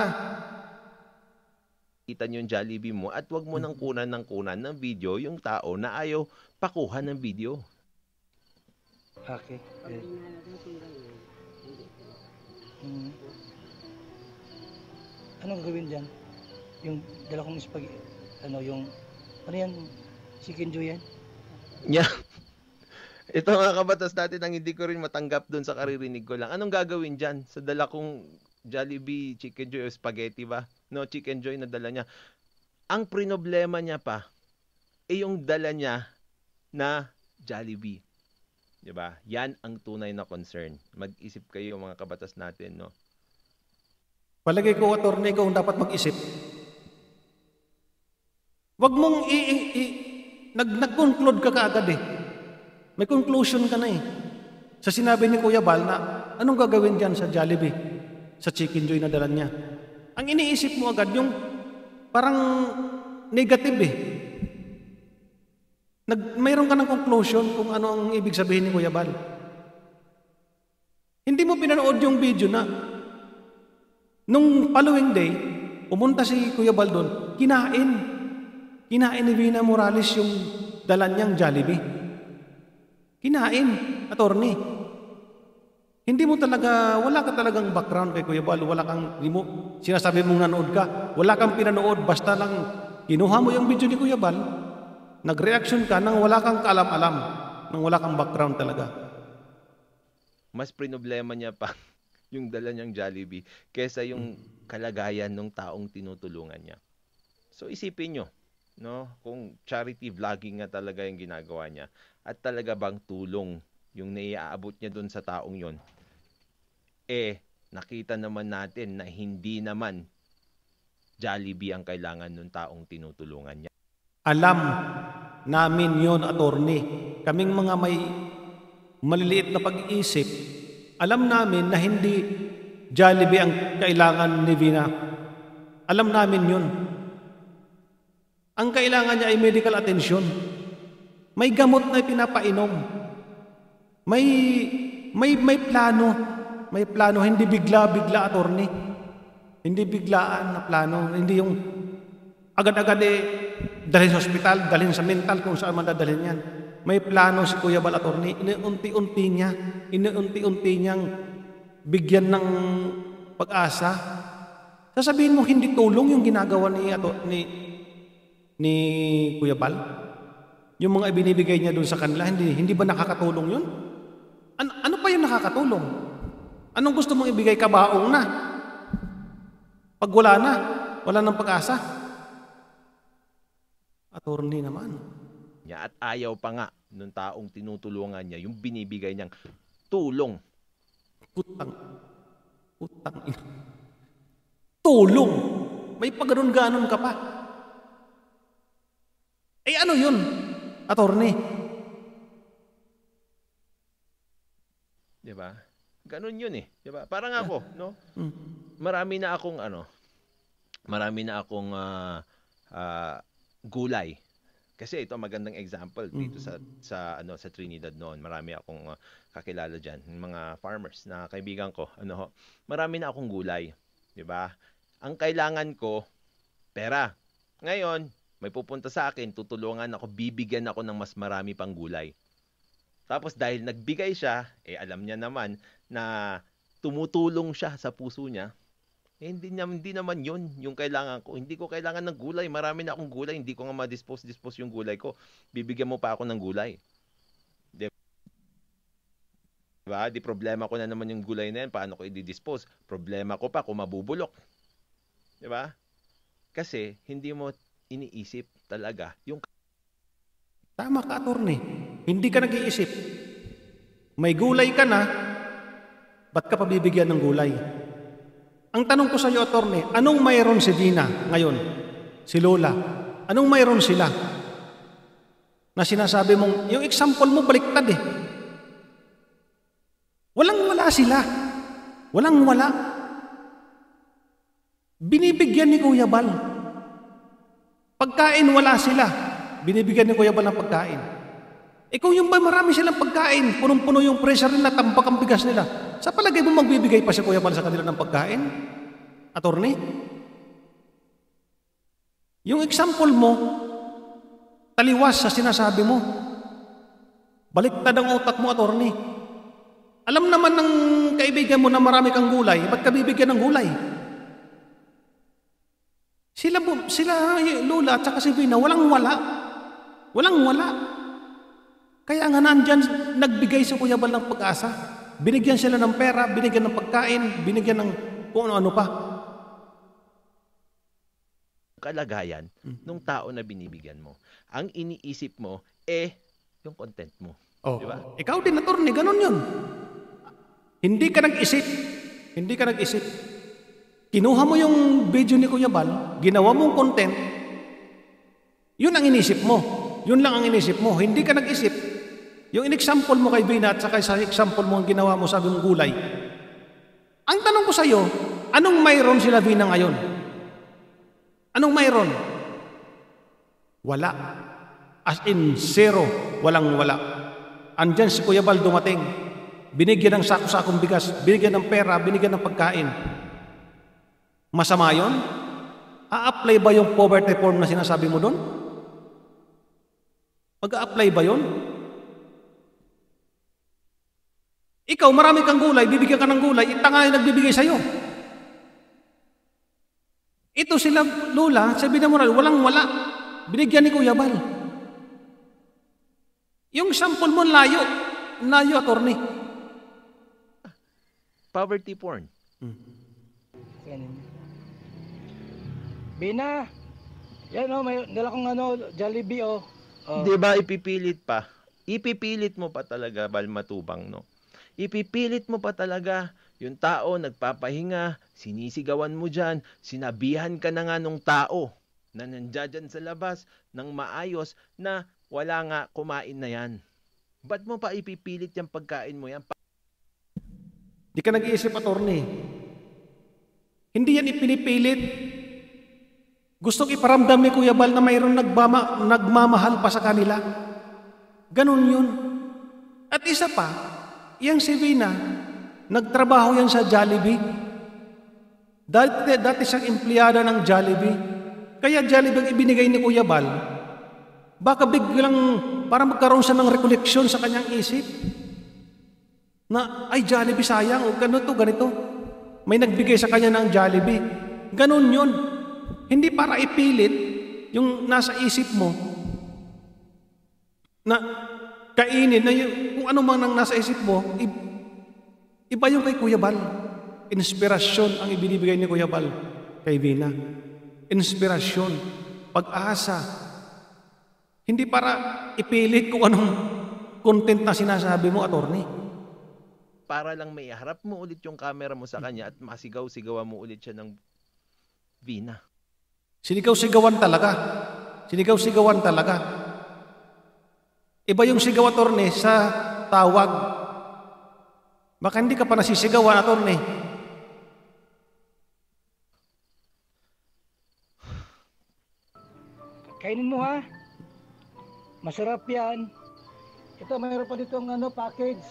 Kita niyo yung Jollibee mo at wag mo nang kunan ng video yung tao na ayaw pakuha ng video. okay. Anong gawin dyan? Yung dala kong spaghetti, ano yan? Chicken joy yan? Yeah. Ito mga kabatas natin ang hindi ko rin matanggap doon sa karirinig ko lang. Anong gagawin dyan sa dala kong Jollibee Chicken Joy o spaghetti ba? No, Chicken Joy na dala niya. Ang problema niya pa, yung dala niya na Jollibee. Diba? Yan ang tunay na concern. Mag-isip kayo mga kabatas natin, no? Palagay ko, attorney, kung dapat mag-isip. Huwag mong nag-conclude ka kaagad May conclusion ka na Sa sinabi ni Kuya Bal na, anong gagawin dyan sa Jollibee? Sa Chicken Joy na dala niya. Ang iniisip mo agad, yung parang negative Mayroon ka ng conclusion kung ano ang ibig sabihin ni Kuya Bal. Hindi mo pinanood yung video na nung following day, pumunta si Kuya Bal doon, kinain ni Vina Morales yung dala niyang Jollibee. Kinain, attorney. Wala ka talagang background kay Kuya Bal, sinasabi mong nanood ka, wala kang pinanood, basta lang kinuha mo yung video ni Kuya Bal, nag-reaction ka nang wala kang kaalam-alam, nang wala kang background talaga. Mas problema niya pa yung dala niyang Jollibee kaysa yung kalagayan ng taong tinutulungan niya. So isipin nyo, no, kung charity vlogging nga talaga yung ginagawa niya at talaga bang tulong yung naiaabot niya doon sa taong yon, nakita naman natin na hindi naman Jollibee ang kailangan ng taong tinutulungan niya. Alam namin yon, attorney. Kaming mga may maliliit na pag-iisip, alam namin na hindi Jollibee ang kailangan ni Vina. Alam namin yun. Ang kailangan niya ay medical attention. May gamot na pinapainom. May plano. May plano, hindi bigla-bigla, attorney. Hindi biglaan na plano. Hindi yung agad-agad dalhin sa ospital, dalhin sa mental, kung saan man dadalhin yan. May plano si Kuya Bal, attorney. Inuunti-unti niyang bigyan ng pag-asa. Sasabihin mo hindi tulong yung ginagawa ni Kuya Bal? Yung mga ibinibigay niya doon sa kanila, hindi ba nakakatulong yun? Ano pa yung nakakatulong? Anong gusto mong ibigay? Kabaong na? Pag wala na, wala ng pag-asa? Attorney naman. At ayaw pa nga nung taong tinutulungan niya yung binibigay niyang tulong. Putang ina. Tulong! May pagganon-ganon ka pa. Ano yun, attorney? Diba? Ganon yun diba? Parang ako, no? Marami na akong gulay. Kasi ito magandang example dito sa Trinidad noon. Marami akong kakilala diyan, mga farmers na kaibigan ko. Marami na akong gulay, 'di ba? Ang kailangan ko pera. Ngayon, may pupunta sa akin, tutulungan ako, bibigyan ako ng mas marami pang gulay. Tapos dahil nagbigay siya, alam niya naman na tumutulong siya sa puso niya. Hindi naman yun yung kailangan ko. Hindi ko kailangan ng gulay. Marami na akong gulay. Hindi ko nga ma-dispose yung gulay ko. Bibigyan mo pa ako ng gulay. Diba? Di problema ko na naman yung gulay na yan. Paano ko i-dispose? Problema ko pa kung mabubulok. Diba? Kasi hindi mo iniisip talaga yung... Tama ka, attorney. Hindi ka nag-iisip. May gulay ka na, ba't ka pabibigyan ng gulay? Ang tanong ko sa iyo, attorney, anong mayroon si Dina ngayon? Si Lola? Anong mayroon sila? Na sinasabi mong, yung example mo baliktad Walang-wala sila. Walang-wala. Binibigyan ni Kuya Bal. Pagkain, wala sila. Binibigyan ni Kuya Bal ng pagkain. Kung yung ba marami silang pagkain, punong-puno yung pressure nila, tambak ang bigas nila, sa palagay mo magbibigay pa si Kuya Bal sa kanila ng pagkain? Attorney? Yung example mo, taliwas sa sinasabi mo. Baliktad ang utak mo, attorney. Alam naman ng kaibigan mo na marami kang gulay, ba't ka bibigyan ng gulay? Sila Lola at saka si Vina, walang-wala. Walang-wala. Kaya nga nandyan, nagbigay si Kuya Bal ng pag-asa. Binigyan sila ng pera, binigyan ng pagkain, binigyan ng kung ano-ano pa. Kalagayan ng tao na binibigyan mo. Ang iniisip mo, yung content mo. Diba? Ikaw din, attorney, ganun yun. Hindi ka nag-isip. Kinuha mo yung video ni Kuya Bal, ginawa mong content, yun ang inisip mo. Yun lang ang inisip mo. Hindi ka nag-isip. Yung in-example mo kay Vina at saka sa example mo ang ginawa mo, sabi mong gulay. Ang tanong ko sa iyo, anong mayroon sila Vina ngayon? Anong mayroon? Wala. As in, zero. Walang-wala. Andyan si Kuya Bal dumating. Binigyan ng sako-sakong bigas, binigyan ng pera, binigyan ng pagkain. Masama yun? A-apply ba yung poverty form na sinasabi mo doon? Mag-a-apply ba yun? Ikaw, marami kang gulay, bibigyan ka ng gulay, itanga yung nagbibigay sa'yo. Ito sila, Lola, sabi na moral, walang-wala. Binigyan ni Kuya Bal. Yung sample mo, layo, attorney. Poverty porn. Bina, yan may dala kong Jollibee Di ba ipipilit pa? Ipipilit mo pa talaga, Bal Matubang, no? Ipipilit mo pa talaga yung tao nagpapahinga, sinisigawan mo dyan, sinabihan ka na nga nung tao na nandiyan sa labas ng maayos na Wala nga, kumain na yan. Ba't mo pa ipipilit yung pagkain mo yan? Di ka nag-iisip, attorney. Hindi yan ipinipilit. Gustong iparamdam ni Kuya Bal na mayroong nagmamahal pa sa kanila. Ganon yun. At isa pa, yang si Vina, nagtrabaho yan sa Jollibee. Dati siyang empleyada ng Jollibee. Kaya Jollibee ang ibinigay ni Kuya Bal. Baka biglang para magkaroon siya ng rekoleksyon sa kanyang isip. Na, ay Jollibee sayang, o ganito. May nagbigay sa kanya ng Jollibee. Ganon yun. Hindi para ipilit yung nasa isip mo na kainin na yung, kung ano man ang nasa isip mo, iba yung kay Kuya Bal. Inspirasyon ang ibinibigay ni Kuya Bal kay Vina. Inspirasyon, pag-asa. Hindi para ipilit kung anong content na sinasabi mo, attorney. Para lang may harap mo ulit yung camera mo sa kanya at masigaw-sigawan mo ulit siya ng Vina. Sinigaw-sigawan talaga. Sinigaw-sigawan talaga. Iba yung sigaw, attorney, sa tawag. Baka hindi ka pa nasisigawan, attorney. Kainin mo ha. Masarap yan. Ito, mayroon pa dito ang package.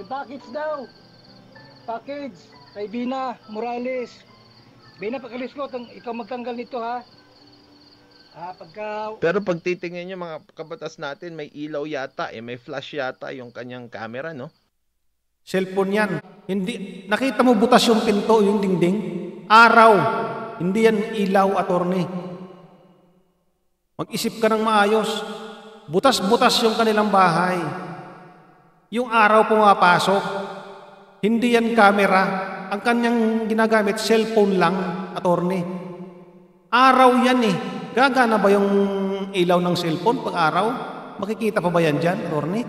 Yung package daw. Package. Kay Vina Morales. Vina, pagkalis ko, ikaw magtanggal nito ha. Pero pag titingnan nyo mga kabatas natin, may ilaw yata, may flash yata yung kanyang camera, no? Cellphone yan. Hindi, nakita mo butas yung pinto, yung dingding? Araw. Hindi yan ilaw, attorney. Mag-isip ka ng maayos. Butas-butas yung kanilang bahay. Yung araw pumapasok. Hindi yan camera. Ang kanyang ginagamit, cellphone lang, attorney. Araw yan eh. Gagana ba yung ilaw ng cellphone pag araw? Makikita pa ba yan dyan, attorney?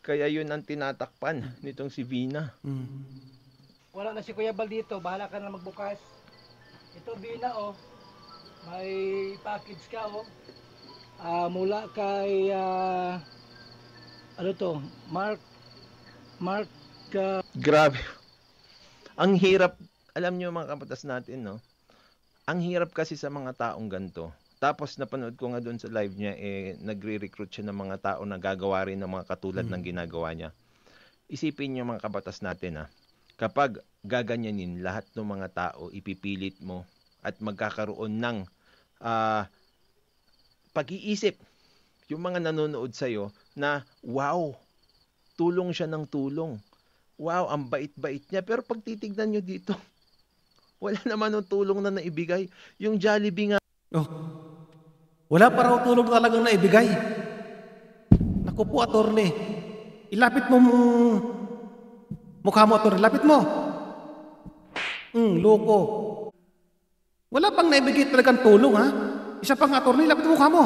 Kaya yun ang tinatakpan nitong si Vina. Wala na si Kuya Bal dito. Bahala ka na magbukas. Ito, Vina, oh. May package ka, oh. Mula kay, ano to? Mark, Grabe. Ang hirap, alam nyo mga kabatas natin, no? Ang hirap kasi sa mga taong ganito. Tapos napanood ko nga doon sa live niya, nagre-recruit siya ng mga tao na gagawa rin ng mga katulad ng ginagawa niya. Isipin niyo mga kabatas natin, kapag gaganyanin lahat ng mga tao, ipipilit mo at magkakaroon ng pag-iisip yung mga nanonood sa'yo na wow, tulong siya ng tulong. Wow, ang bait-bait niya. Pero pag titignan nyo dito, wala naman ng tulong na naibigay. Yung Jollibee nga. Oh, wala pa raw tulong talagang naibigay. Naku po, attorney. Ilapit mo mukha mo, attorney. Lapit mo. Loko. Wala pang naibigay talagang tulong, ha? Isa pang, attorney, lapit mo mukha mo.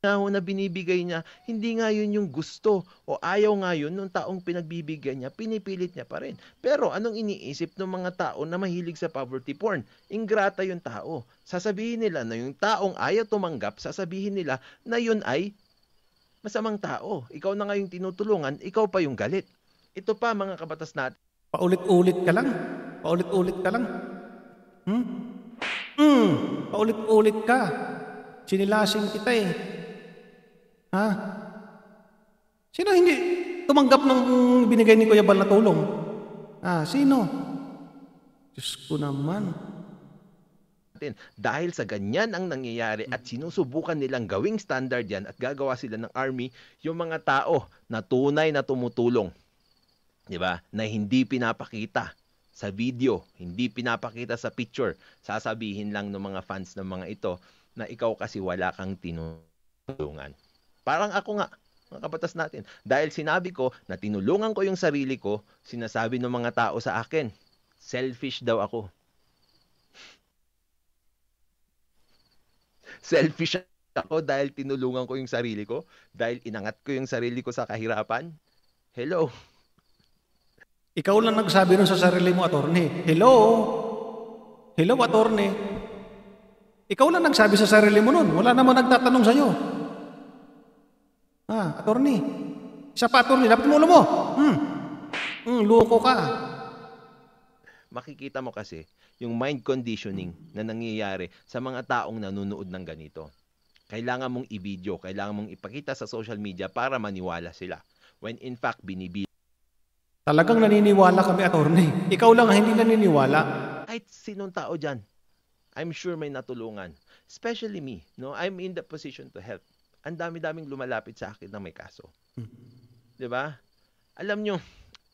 Na binibigay niya, hindi nga yun yung gusto o ayaw nga yun nung taong pinagbibigyan niya, pinipilit niya pa rin. Pero anong iniisip ng mga tao na mahilig sa poverty porn? Ingrata yung tao. Sasabihin nila na yung taong ayaw tumanggap, sasabihin nila na yun ay masamang tao. Ikaw na nga yung tinutulungan, ikaw pa yung galit. Ito pa mga kabatas natin. Paulit-ulit ka lang. Paulit-ulit ka lang. Paulit-ulit ka. Sinilasing kita eh. Ha? Sino hindi tumanggap ng binigay ni Kuya Bal na tulong? Sino? Diyos ko naman. Dahil sa ganyan ang nangyayari at sinusubukan nilang gawing standard yan at gagawa sila ng army, yung mga tao na tunay na tumutulong, di ba? Na hindi pinapakita sa video, hindi pinapakita sa picture, sasabihin lang ng mga fans ng mga ito na ikaw kasi wala kang tinulungan. Parang ako nga, mga kabatas natin. Dahil sinabi ko na tinulungan ko yung sarili ko, sinasabi ng mga tao sa akin, selfish daw ako. Selfish ako dahil tinulungan ko yung sarili ko? Dahil inangat ko yung sarili ko sa kahirapan? Hello? Ikaw lang nagsabi nun sa sarili mo, attorney. Hello? Hello, attorney? Ikaw lang nagsabi sa sarili mo nun. Wala naman nagtatanong sa'yo. Attorney. Isa pa, attorney. Dapat mo ulo mo. Loko ka. Makikita mo kasi yung mind conditioning na nangyayari sa mga taong nanonood ng ganito. Kailangan mong i-video, kailangan mong ipakita sa social media para maniwala sila. When in fact, Talagang naniniwala kami, attorney. Ikaw lang ang hindi naniniwala. kahit sinong tao dyan, I'm sure may natulungan. Especially me, no? I'm in the position to help. Ang dami-daming lumalapit sa akin na may kaso. 'Di ba? Alam nyo,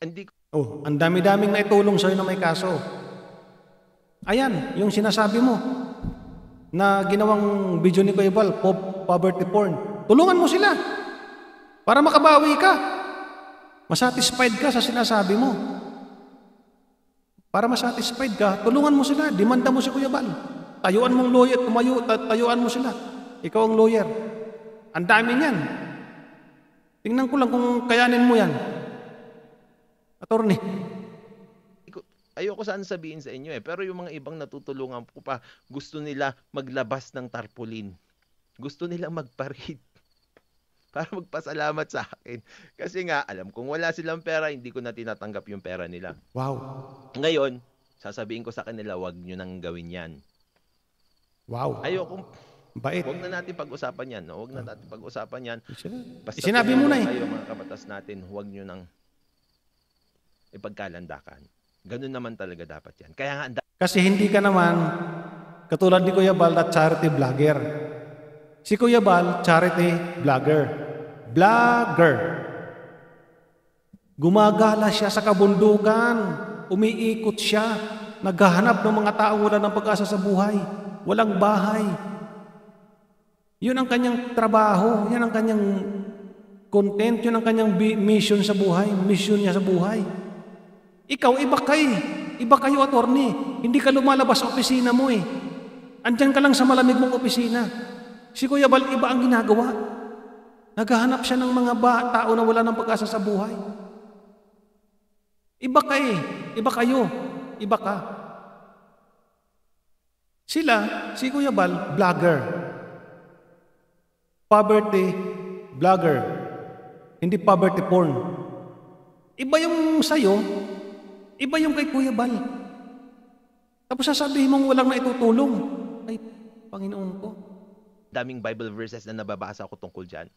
hindi ko Ang dami-daming naitulong sa'yo na may kaso. Ayan, yung sinasabi mo na ginawang video ni Kuya Bal, poverty porn. Tulungan mo sila para makabawi ka. Masatisfied ka sa sinasabi mo. Para masatisfied ka, tulungan mo sila. Demanda mo si Kuya Bal. Tayuan mong lawyer, tayuan mo sila. Ikaw ang lawyer. Ang dami niyan. Tingnan ko lang kung kayanin mo yan. Attorney. ayoko sana sabihin sa inyo pero yung mga ibang natutulungan ko pa, gusto nila maglabas ng tarpaulin. Gusto nilang magparid para magpasalamat sa akin. Kasi nga, alam kong wala silang pera, hindi ko na tinatanggap yung pera nila. Wow. Ngayon, sasabihin ko sa kanila, wag nyo nang gawin yan. Wow. Ayokong, Bait. wag na natin pag-usapan yan. No? Wag na natin pag-usapan yan. Basta Sinabi mo na eh. kayo, mga kabatas natin, wag nyo nang ipagkalandakan. Ganun naman talaga dapat yan. Kaya nga, Kasi hindi ka naman katulad ni Kuya Bal na charity vlogger. Si Kuya Bal, charity vlogger. Vlogger. Gumagala siya sa kabundukan. Umiikot siya. Naghahanap ng mga tao wala ng pag-asa sa buhay. Walang bahay. Yun ang kanyang trabaho. Yan ang kanyang content. Yun ang kanyang mission sa buhay. Mission niya sa buhay. Ikaw, iba kayo, attorney. Hindi ka lumalabas sa opisina mo eh. Andyan ka lang sa malamig mong opisina. Si Kuya Bal, iba ang ginagawa. Naghahanap siya ng mga tao na wala ng pag-asa sa buhay. Iba ka eh. Iba kayo. Iba ka. Sila, si Kuya Bal, vlogger. Poverty vlogger. Hindi poverty porn. Iba yung sayo, iba yung kay Kuya Bal. Tapos sasabihin mong walang naitutulong. Ay, Panginoon ko. daming Bible verses na nababasa ko tungkol dyan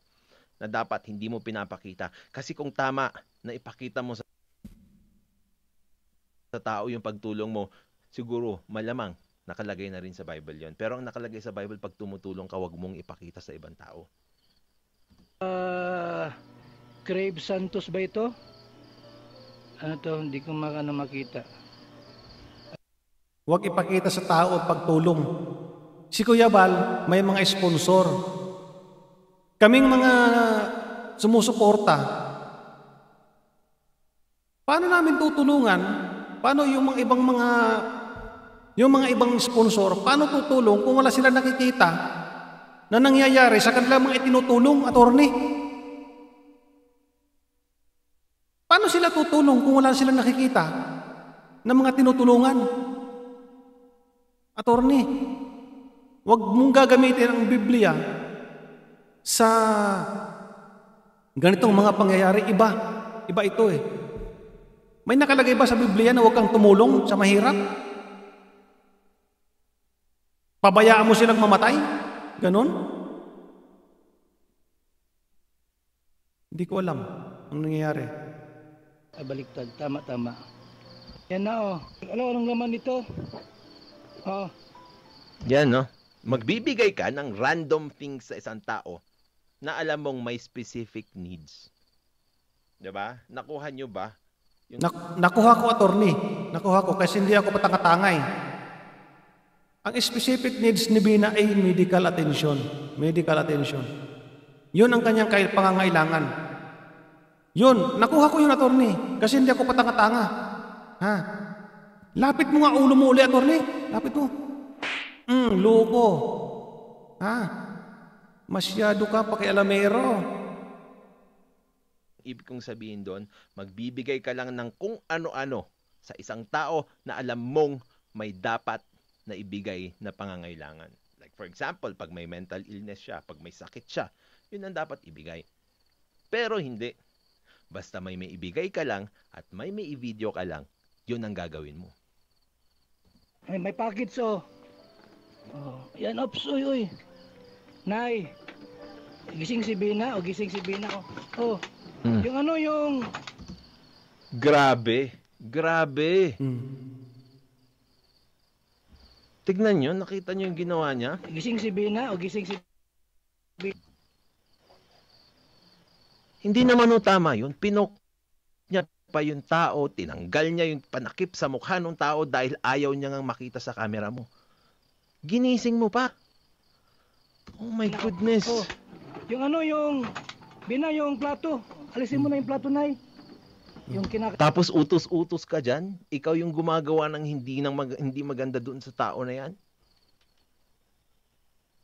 na dapat hindi mo pinapakita. Kasi kung tama na ipakita mo sa tao yung pagtulong mo, siguro malamang nakalagay na rin sa Bible yon. Pero ang nakalagay sa Bible, pag tumutulong ka, wag mong ipakita sa ibang tao. Crave Santos ba ito? Ano to? Hindi ko makita. Huwag ipakita sa tao ang pagtulong. Si Kuya Bal, may mga sponsor. Kaming mga sumusuporta. Paano namin tutulungan? Paano yung mga ibang sponsor, paano tutulong kung wala sila nakikita na nangyayari sa kanilang mga itinutulong, attorney? Paano sila tutulong kung wala sila nakikita ng mga tinutulungan? Attorney, huwag mong gagamitin ang Biblia sa ganitong mga pangyayari. Iba ito eh. May nakalagay ba sa Biblia na huwag kang tumulong sa mahirap? Pabayaan mo silang mamatay? Ganon? Hindi ko alam ang nangyayari. Baliktad. Tama. Yan na oh. Anong laman nito? Oh. Yan, no? Magbibigay ka ng random things sa isang tao na alam mong may specific needs. Diba? Nakuha nyo ba? Nakuha ko, attorney. Nakuha ko kasi hindi ako patanga-tangay. Ang specific needs ni Bina ay medical attention. Medical attention. Yun ang kanyang pangangailangan. Yun, nakuha ko yun, attorney. Kasi hindi ako patanga-tanga. Ha? Lapit mo nga ulo mo uli, attorney. Lapit mo. Loko. Ha? Masyado ka pakialamero. Ibig kong sabihin doon, magbibigay ka lang ng kung ano-ano sa isang tao na alam mong may dapat na ibigay na pangangailangan. Like For example, pag may mental illness siya, pag may sakit siya, yun ang dapat ibigay. Pero hindi. Basta may ibigay ka lang at may i-video ka lang, yun ang gagawin mo. Ay, may package oh. Oh, yan ops, uy. Nay, gising si Bina, gising si Bina oh. Oh, yung ano yung... Grabe. Tignan nyo, nakita nyo yung ginawa niya? Gising si Bina, gising si Bina. Hindi naman tama yun. Pinok niya pa yung tao, tinanggal niya yung panakip sa mukha ng tao dahil ayaw niya ngang makita sa camera mo. Ginising mo pa. Oh my goodness. Oh, yung ano yung Bina, yung plato. Alisin mo na yung plato, Nay. Yung Tapos utos-utos ka dyan? Ikaw yung gumagawa ng hindi maganda doon sa tao na yan?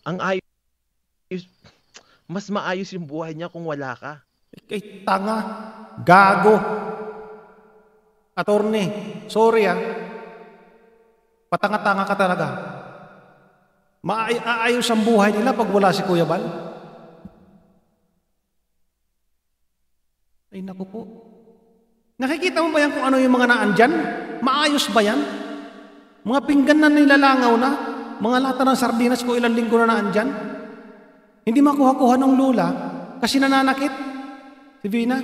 Ang ayos, mas maayos yung buhay niya kung wala ka. Kay tanga, gago. Attorney, sorry patanga-tanga ka talaga. Maayos ang buhay nila pag wala si Kuya Bal. Ay naku po. Nakikita mo ba yan kung ano yung mga naandyan? Maayos ba yan? Mga pinggan na nilalangaw na, mga lata ng sardinas ko ilang linggo na naandyan. Hindi makuha-kuha ng lula kasi nananakit. Si Vina.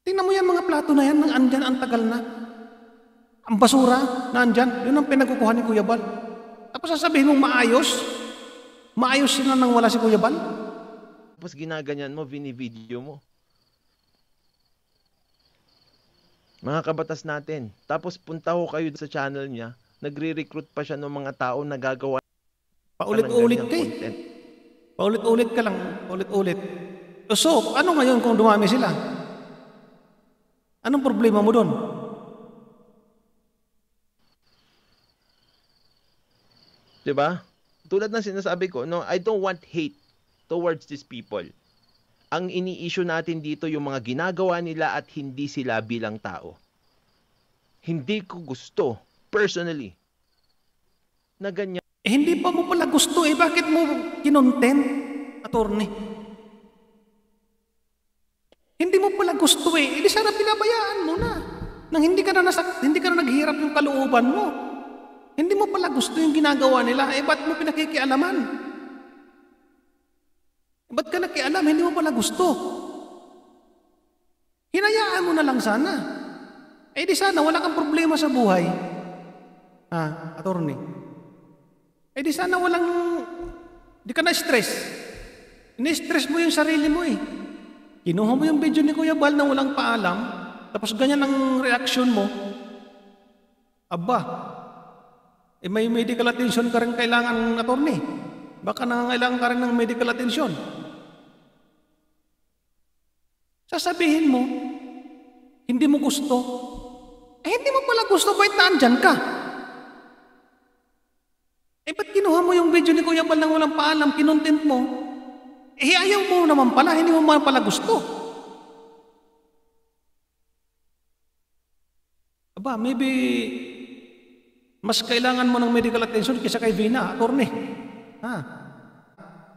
Tingnan mo yan mga plato na yan, nang andyan ang tagal na. Ang basura na andyan, yun ang pinagkukuha ni Kuya Bal. Tapos sasabihin mong maayos? Maayos sila nang wala si Kuya Bal? Tapos ginaganyan mo, vini-video mo. Mga kabatas natin, tapos punta ho kayo sa channel niya, nagre-recruit pa siya ng mga tao na gagawa paulit-ulit ka eh. Paulit-ulit ka lang, paulit-ulit. So, ano ngayon kung dumami sila? Anong problema mo doon? Diba? Tulad ng sinasabi ko, no, I don't want hate towards these people. Ang ini-issue natin dito yung mga ginagawa nila at hindi sila bilang tao. Hindi ko gusto, personally, na ganyan. Hindi pa mo pala gusto eh. Bakit mo kinontent, attorney? Hindi mo pala gusto eh. Hindi sana pinabayaan mo na. Nang hindi ka na naghihirap yung kalooban mo. Hindi mo pala gusto yung ginagawa nila. Eh, ba't mo pinakikialaman? Ba't ka nakialam? Hindi mo pala gusto. Hinayaan mo na lang sana. Eh di sana wala kang problema sa buhay. Attorney. Eh di sana di ka na-stress. Ini-stress mo yung sarili mo eh. Kinuha mo yung video ni Kuya Bal na walang paalam, tapos ganyan ang reaksyon mo. Aba, eh may medical attention ka rin kailangan, attorney. Baka nangangailangan ka rin ng medical attention. Sasabihin mo, hindi mo gusto. Eh, hindi mo pala gusto, ba't naandyan ka? Eh, ba't kinuha mo yung video ni Kuya Bal nang walang paalam, kinontent mo? Eh, ayaw mo naman pala, hindi mo man pala gusto. Aba, maybe mas kailangan mo ng medical attention kaysa kay Vina, attorney.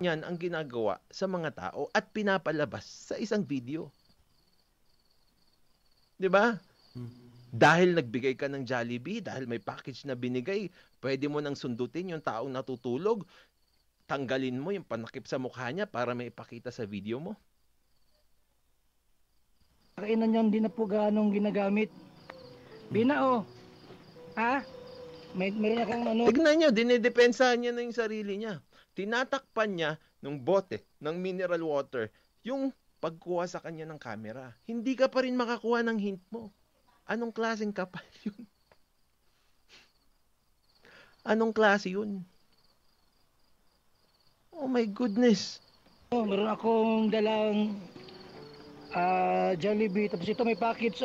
Yan ang ginagawa sa mga tao at pinapalabas sa isang video. Diba? Dahil nagbigay ka ng Jollibee, dahil may package na binigay, pwede mo nang sundutin yung taong natutulog, tanggalin mo yung panakip sa mukha niya para may ipakita sa video mo. Kainan niya hindi na po ganong ginagamit. Bina meron akong ano. Tignan nyo, dinidepensahan niya na yung sarili niya. Tinatakpan niya ng bote, ng mineral water, yung pagkuha sa kanya ng camera. Hindi ka pa rin makakuha ng hint mo. Anong klaseng kapal yun? Anong klase yun? Oh my goodness. Meron akong dalang Jollibee. Tapos ito may package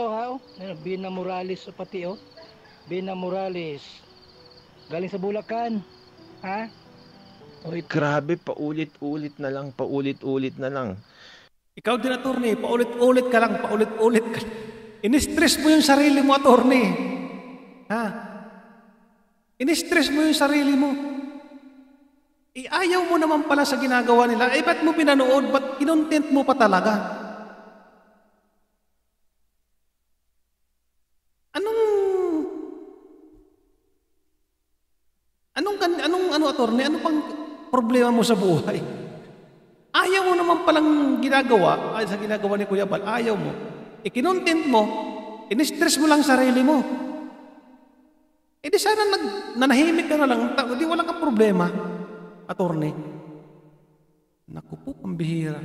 Bina Morales pati Bina Morales. Galing sa Bulacan. Grabe, paulit-ulit na lang. Ikaw din, attorney, paulit-ulit ka lang. In-stress mo yung sarili mo, attorney. In-stress mo yung sarili mo. Ayaw mo naman pala sa ginagawa nila. Ba't mo pinanood? Ba't kinontent mo pa talaga? Attorney? Ano pang problema mo sa buhay? Ayaw mo naman palang ginagawa, sa ginagawa ni Kuya Bal, ayaw mo. Kinontent mo, in-stress mo lang sarili mo. Di sana nanahimik ka na lang, di wala kang problema, attorney. Naku po, pambihira.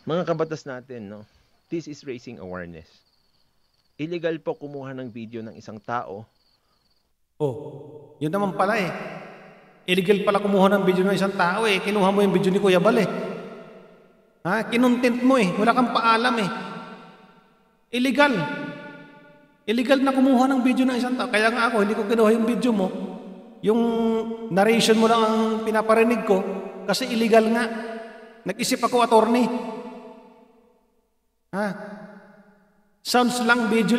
Mga kabatas natin, no? This is raising awareness. Illegal po kumuha ng video ng isang tao. Yun naman pala Illegal pala kumuha ng video ng isang tao Kinuha mo yung video ni Kuya Bal Kinontent mo Wala kang paalam Illegal. Illegal na kumuha ng video ng isang tao. Kaya nga ako, hindi ko kinuha yung video mo. Yung narration mo lang ang pinaparinig ko kasi illegal nga. Nag-isip ako, attorney. Sounds lang video,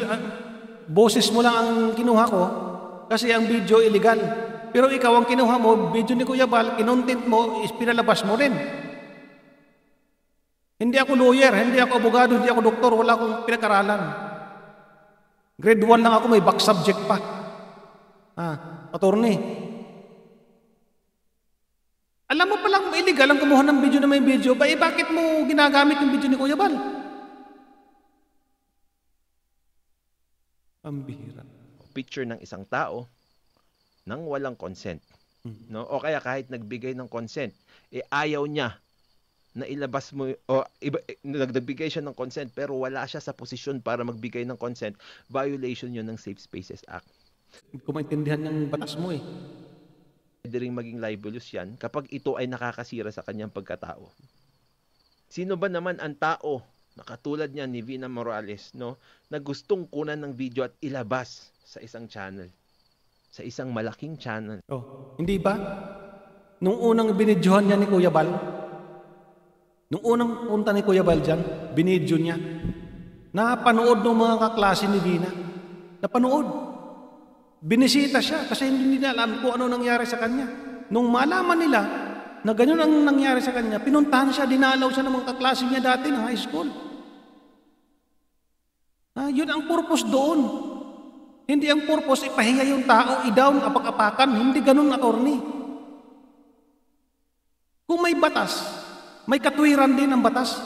boses mo lang ang kinuha ko kasi ang video illegal. Pero ikaw ang kinuha mo, video ni Kuya Bal, kinontent mo, pinalabas mo rin. Hindi ako lawyer, hindi ako abogado, hindi ako doktor, wala akong pinag-aralan. Grade 1 lang ako, may back subject pa. Attorney. Alam mo palang illegal ang kumuha ng video na may video, bakit mo ginagamit yung video ni Kuya Bal? Pambihira. Picture ng isang tao nang walang consent. No? O kaya kahit nagbigay ng consent, ayaw niya na ilabas mo, nagbigay siya ng consent pero wala siya sa posisyon para magbigay ng consent, violation yun ng Safe Spaces Act. Hindi ko maintindihan yung batas mo Pwede rin maging libelous yan kapag ito ay nakakasira sa kanyang pagkatao. Sino ba naman ang tao na katulad niya ni Vina Morales, no, na gustong kunan ng video at ilabas sa isang channel? Sa isang malaking channel. Hindi ba? Nung unang binidyohan niya ni Kuya Bal, nung unang punta ni Kuya Bal dyan, binidyo niya. Napanood ng mga kaklase ni Vina. Napanood. Binisita siya kasi hindi nila alam kung ano nangyari sa kanya. Nung malaman nila na ganyan ang nangyari sa kanya, pinuntahan siya, dinalaw siya ng mga kaklase niya dati ng high school. Yun ang purpose doon. Hindi ang purpose, ipahiya yung tao, i-down, apak-apakan. Hindi ganun, attorney. Kung may batas, may katwiran din ang batas.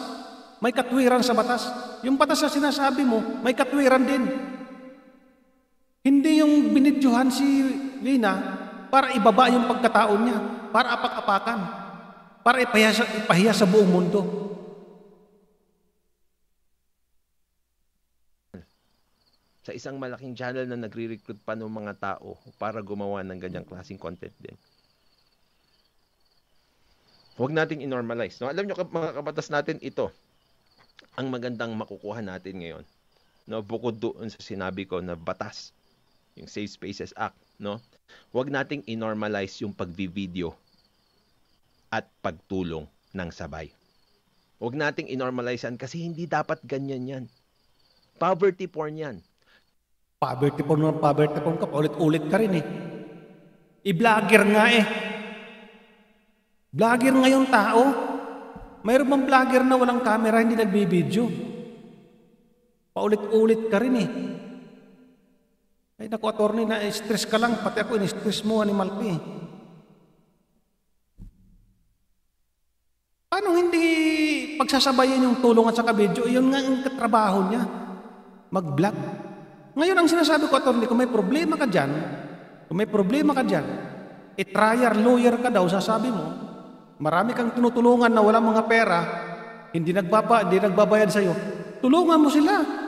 May katwiran sa batas. Yung batas na sinasabi mo, may katwiran din. Hindi yung binidyohan si Vina para ibaba yung pagkatao niya, para apak-apakan, para ipahiya sa buong mundo. Sa isang malaking channel na nagre-recruit pa ng mga tao para gumawa ng ganyang klaseng content din. Huwag nating i-normalize. No? Alam nyo, mga kabatas natin, ito ang magandang makukuha natin ngayon. No? Bukod doon sa sinabi ko na batas, yung Safe Spaces Act. No? Huwag nating i-normalize yung pagbi-video at pagtulong ng sabay. Huwag nating i-normalize yan kasi hindi dapat ganyan yan. Poverty porn yan. Poverty porn ka, ulit-ulit ka rin I-vlogger nga Vlogger nga yung tao. Mayroon bang vlogger na walang camera, hindi nagbibideo? Paulit-ulit ka rin Ay naku, attorney, na-stress ka lang. Pati ako, in-stress mo, animal ka Paano hindi pagsasabayan yung tulong at saka video? Yun nga ang katrabaho niya. Mag-vlog. Ngayon ang sinasabi ko, attorney, kung may problema ka dyan, trier lawyer ka daw, sasabi mo, marami kang tinutulungan na walang mga pera, hindi nagbabayad sa'yo, tulungan mo sila.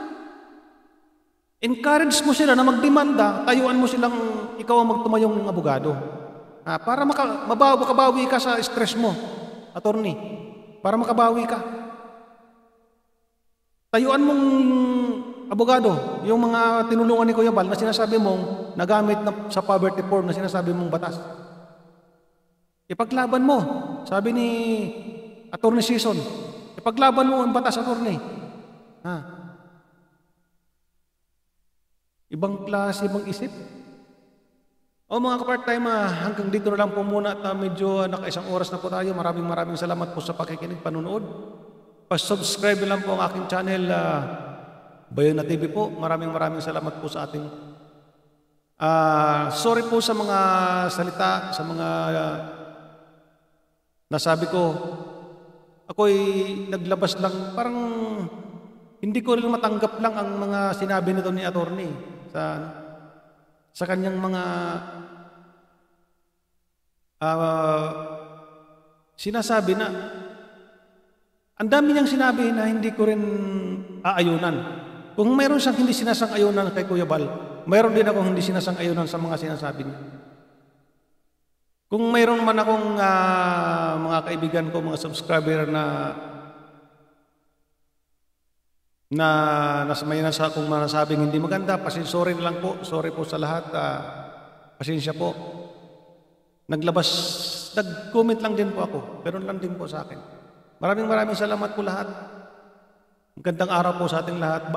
Encourage mo sila na magdemanda, tayuan mo silang ikaw ang magtumayong abogado. Para makabawi ka sa stress mo, attorney. Para makabawi ka. Tayuan mong abogado, yung mga tinulungan ni Kuya Bal na sinasabi mong nagamit na sa poverty porn na sinasabi mong batas. Ipaglaban mo, sabi ni Attorney Season, ipaglaban mo ang batas, attorney. Ibang klase, ibang isip. O mga ka-part-time, hanggang dito na lang po muna at medyo naka-isang oras na po tayo. Maraming salamat po sa pakikinig, panunood. Pa-subscribe lang po ang aking channel, Bayona TV po. Maraming salamat po sa ating sorry po sa mga salita, sa mga nasabi ko. Ako'y naglabas lang, parang hindi ko rin matanggap lang ang mga sinabi nito ni attorney sa kanyang mga sinasabi na ang dami niyang sinabi na hindi ko rin aayunan. Kung mayroon siyang hindi sinasang-ayunan kay Kuya Bal, mayroon din akong hindi sinasang-ayunan sa mga sinasabi niya. Kung mayroon man akong mga kaibigan ko, mga subscriber na may nasa kung masasabing hindi maganda, sorry na lang po. Sorry po sa lahat. Pasensya po. Nag-comment lang din po ako. Pero lang din po sa akin. Maraming salamat po lahat. Magandang araw po sa ating lahat.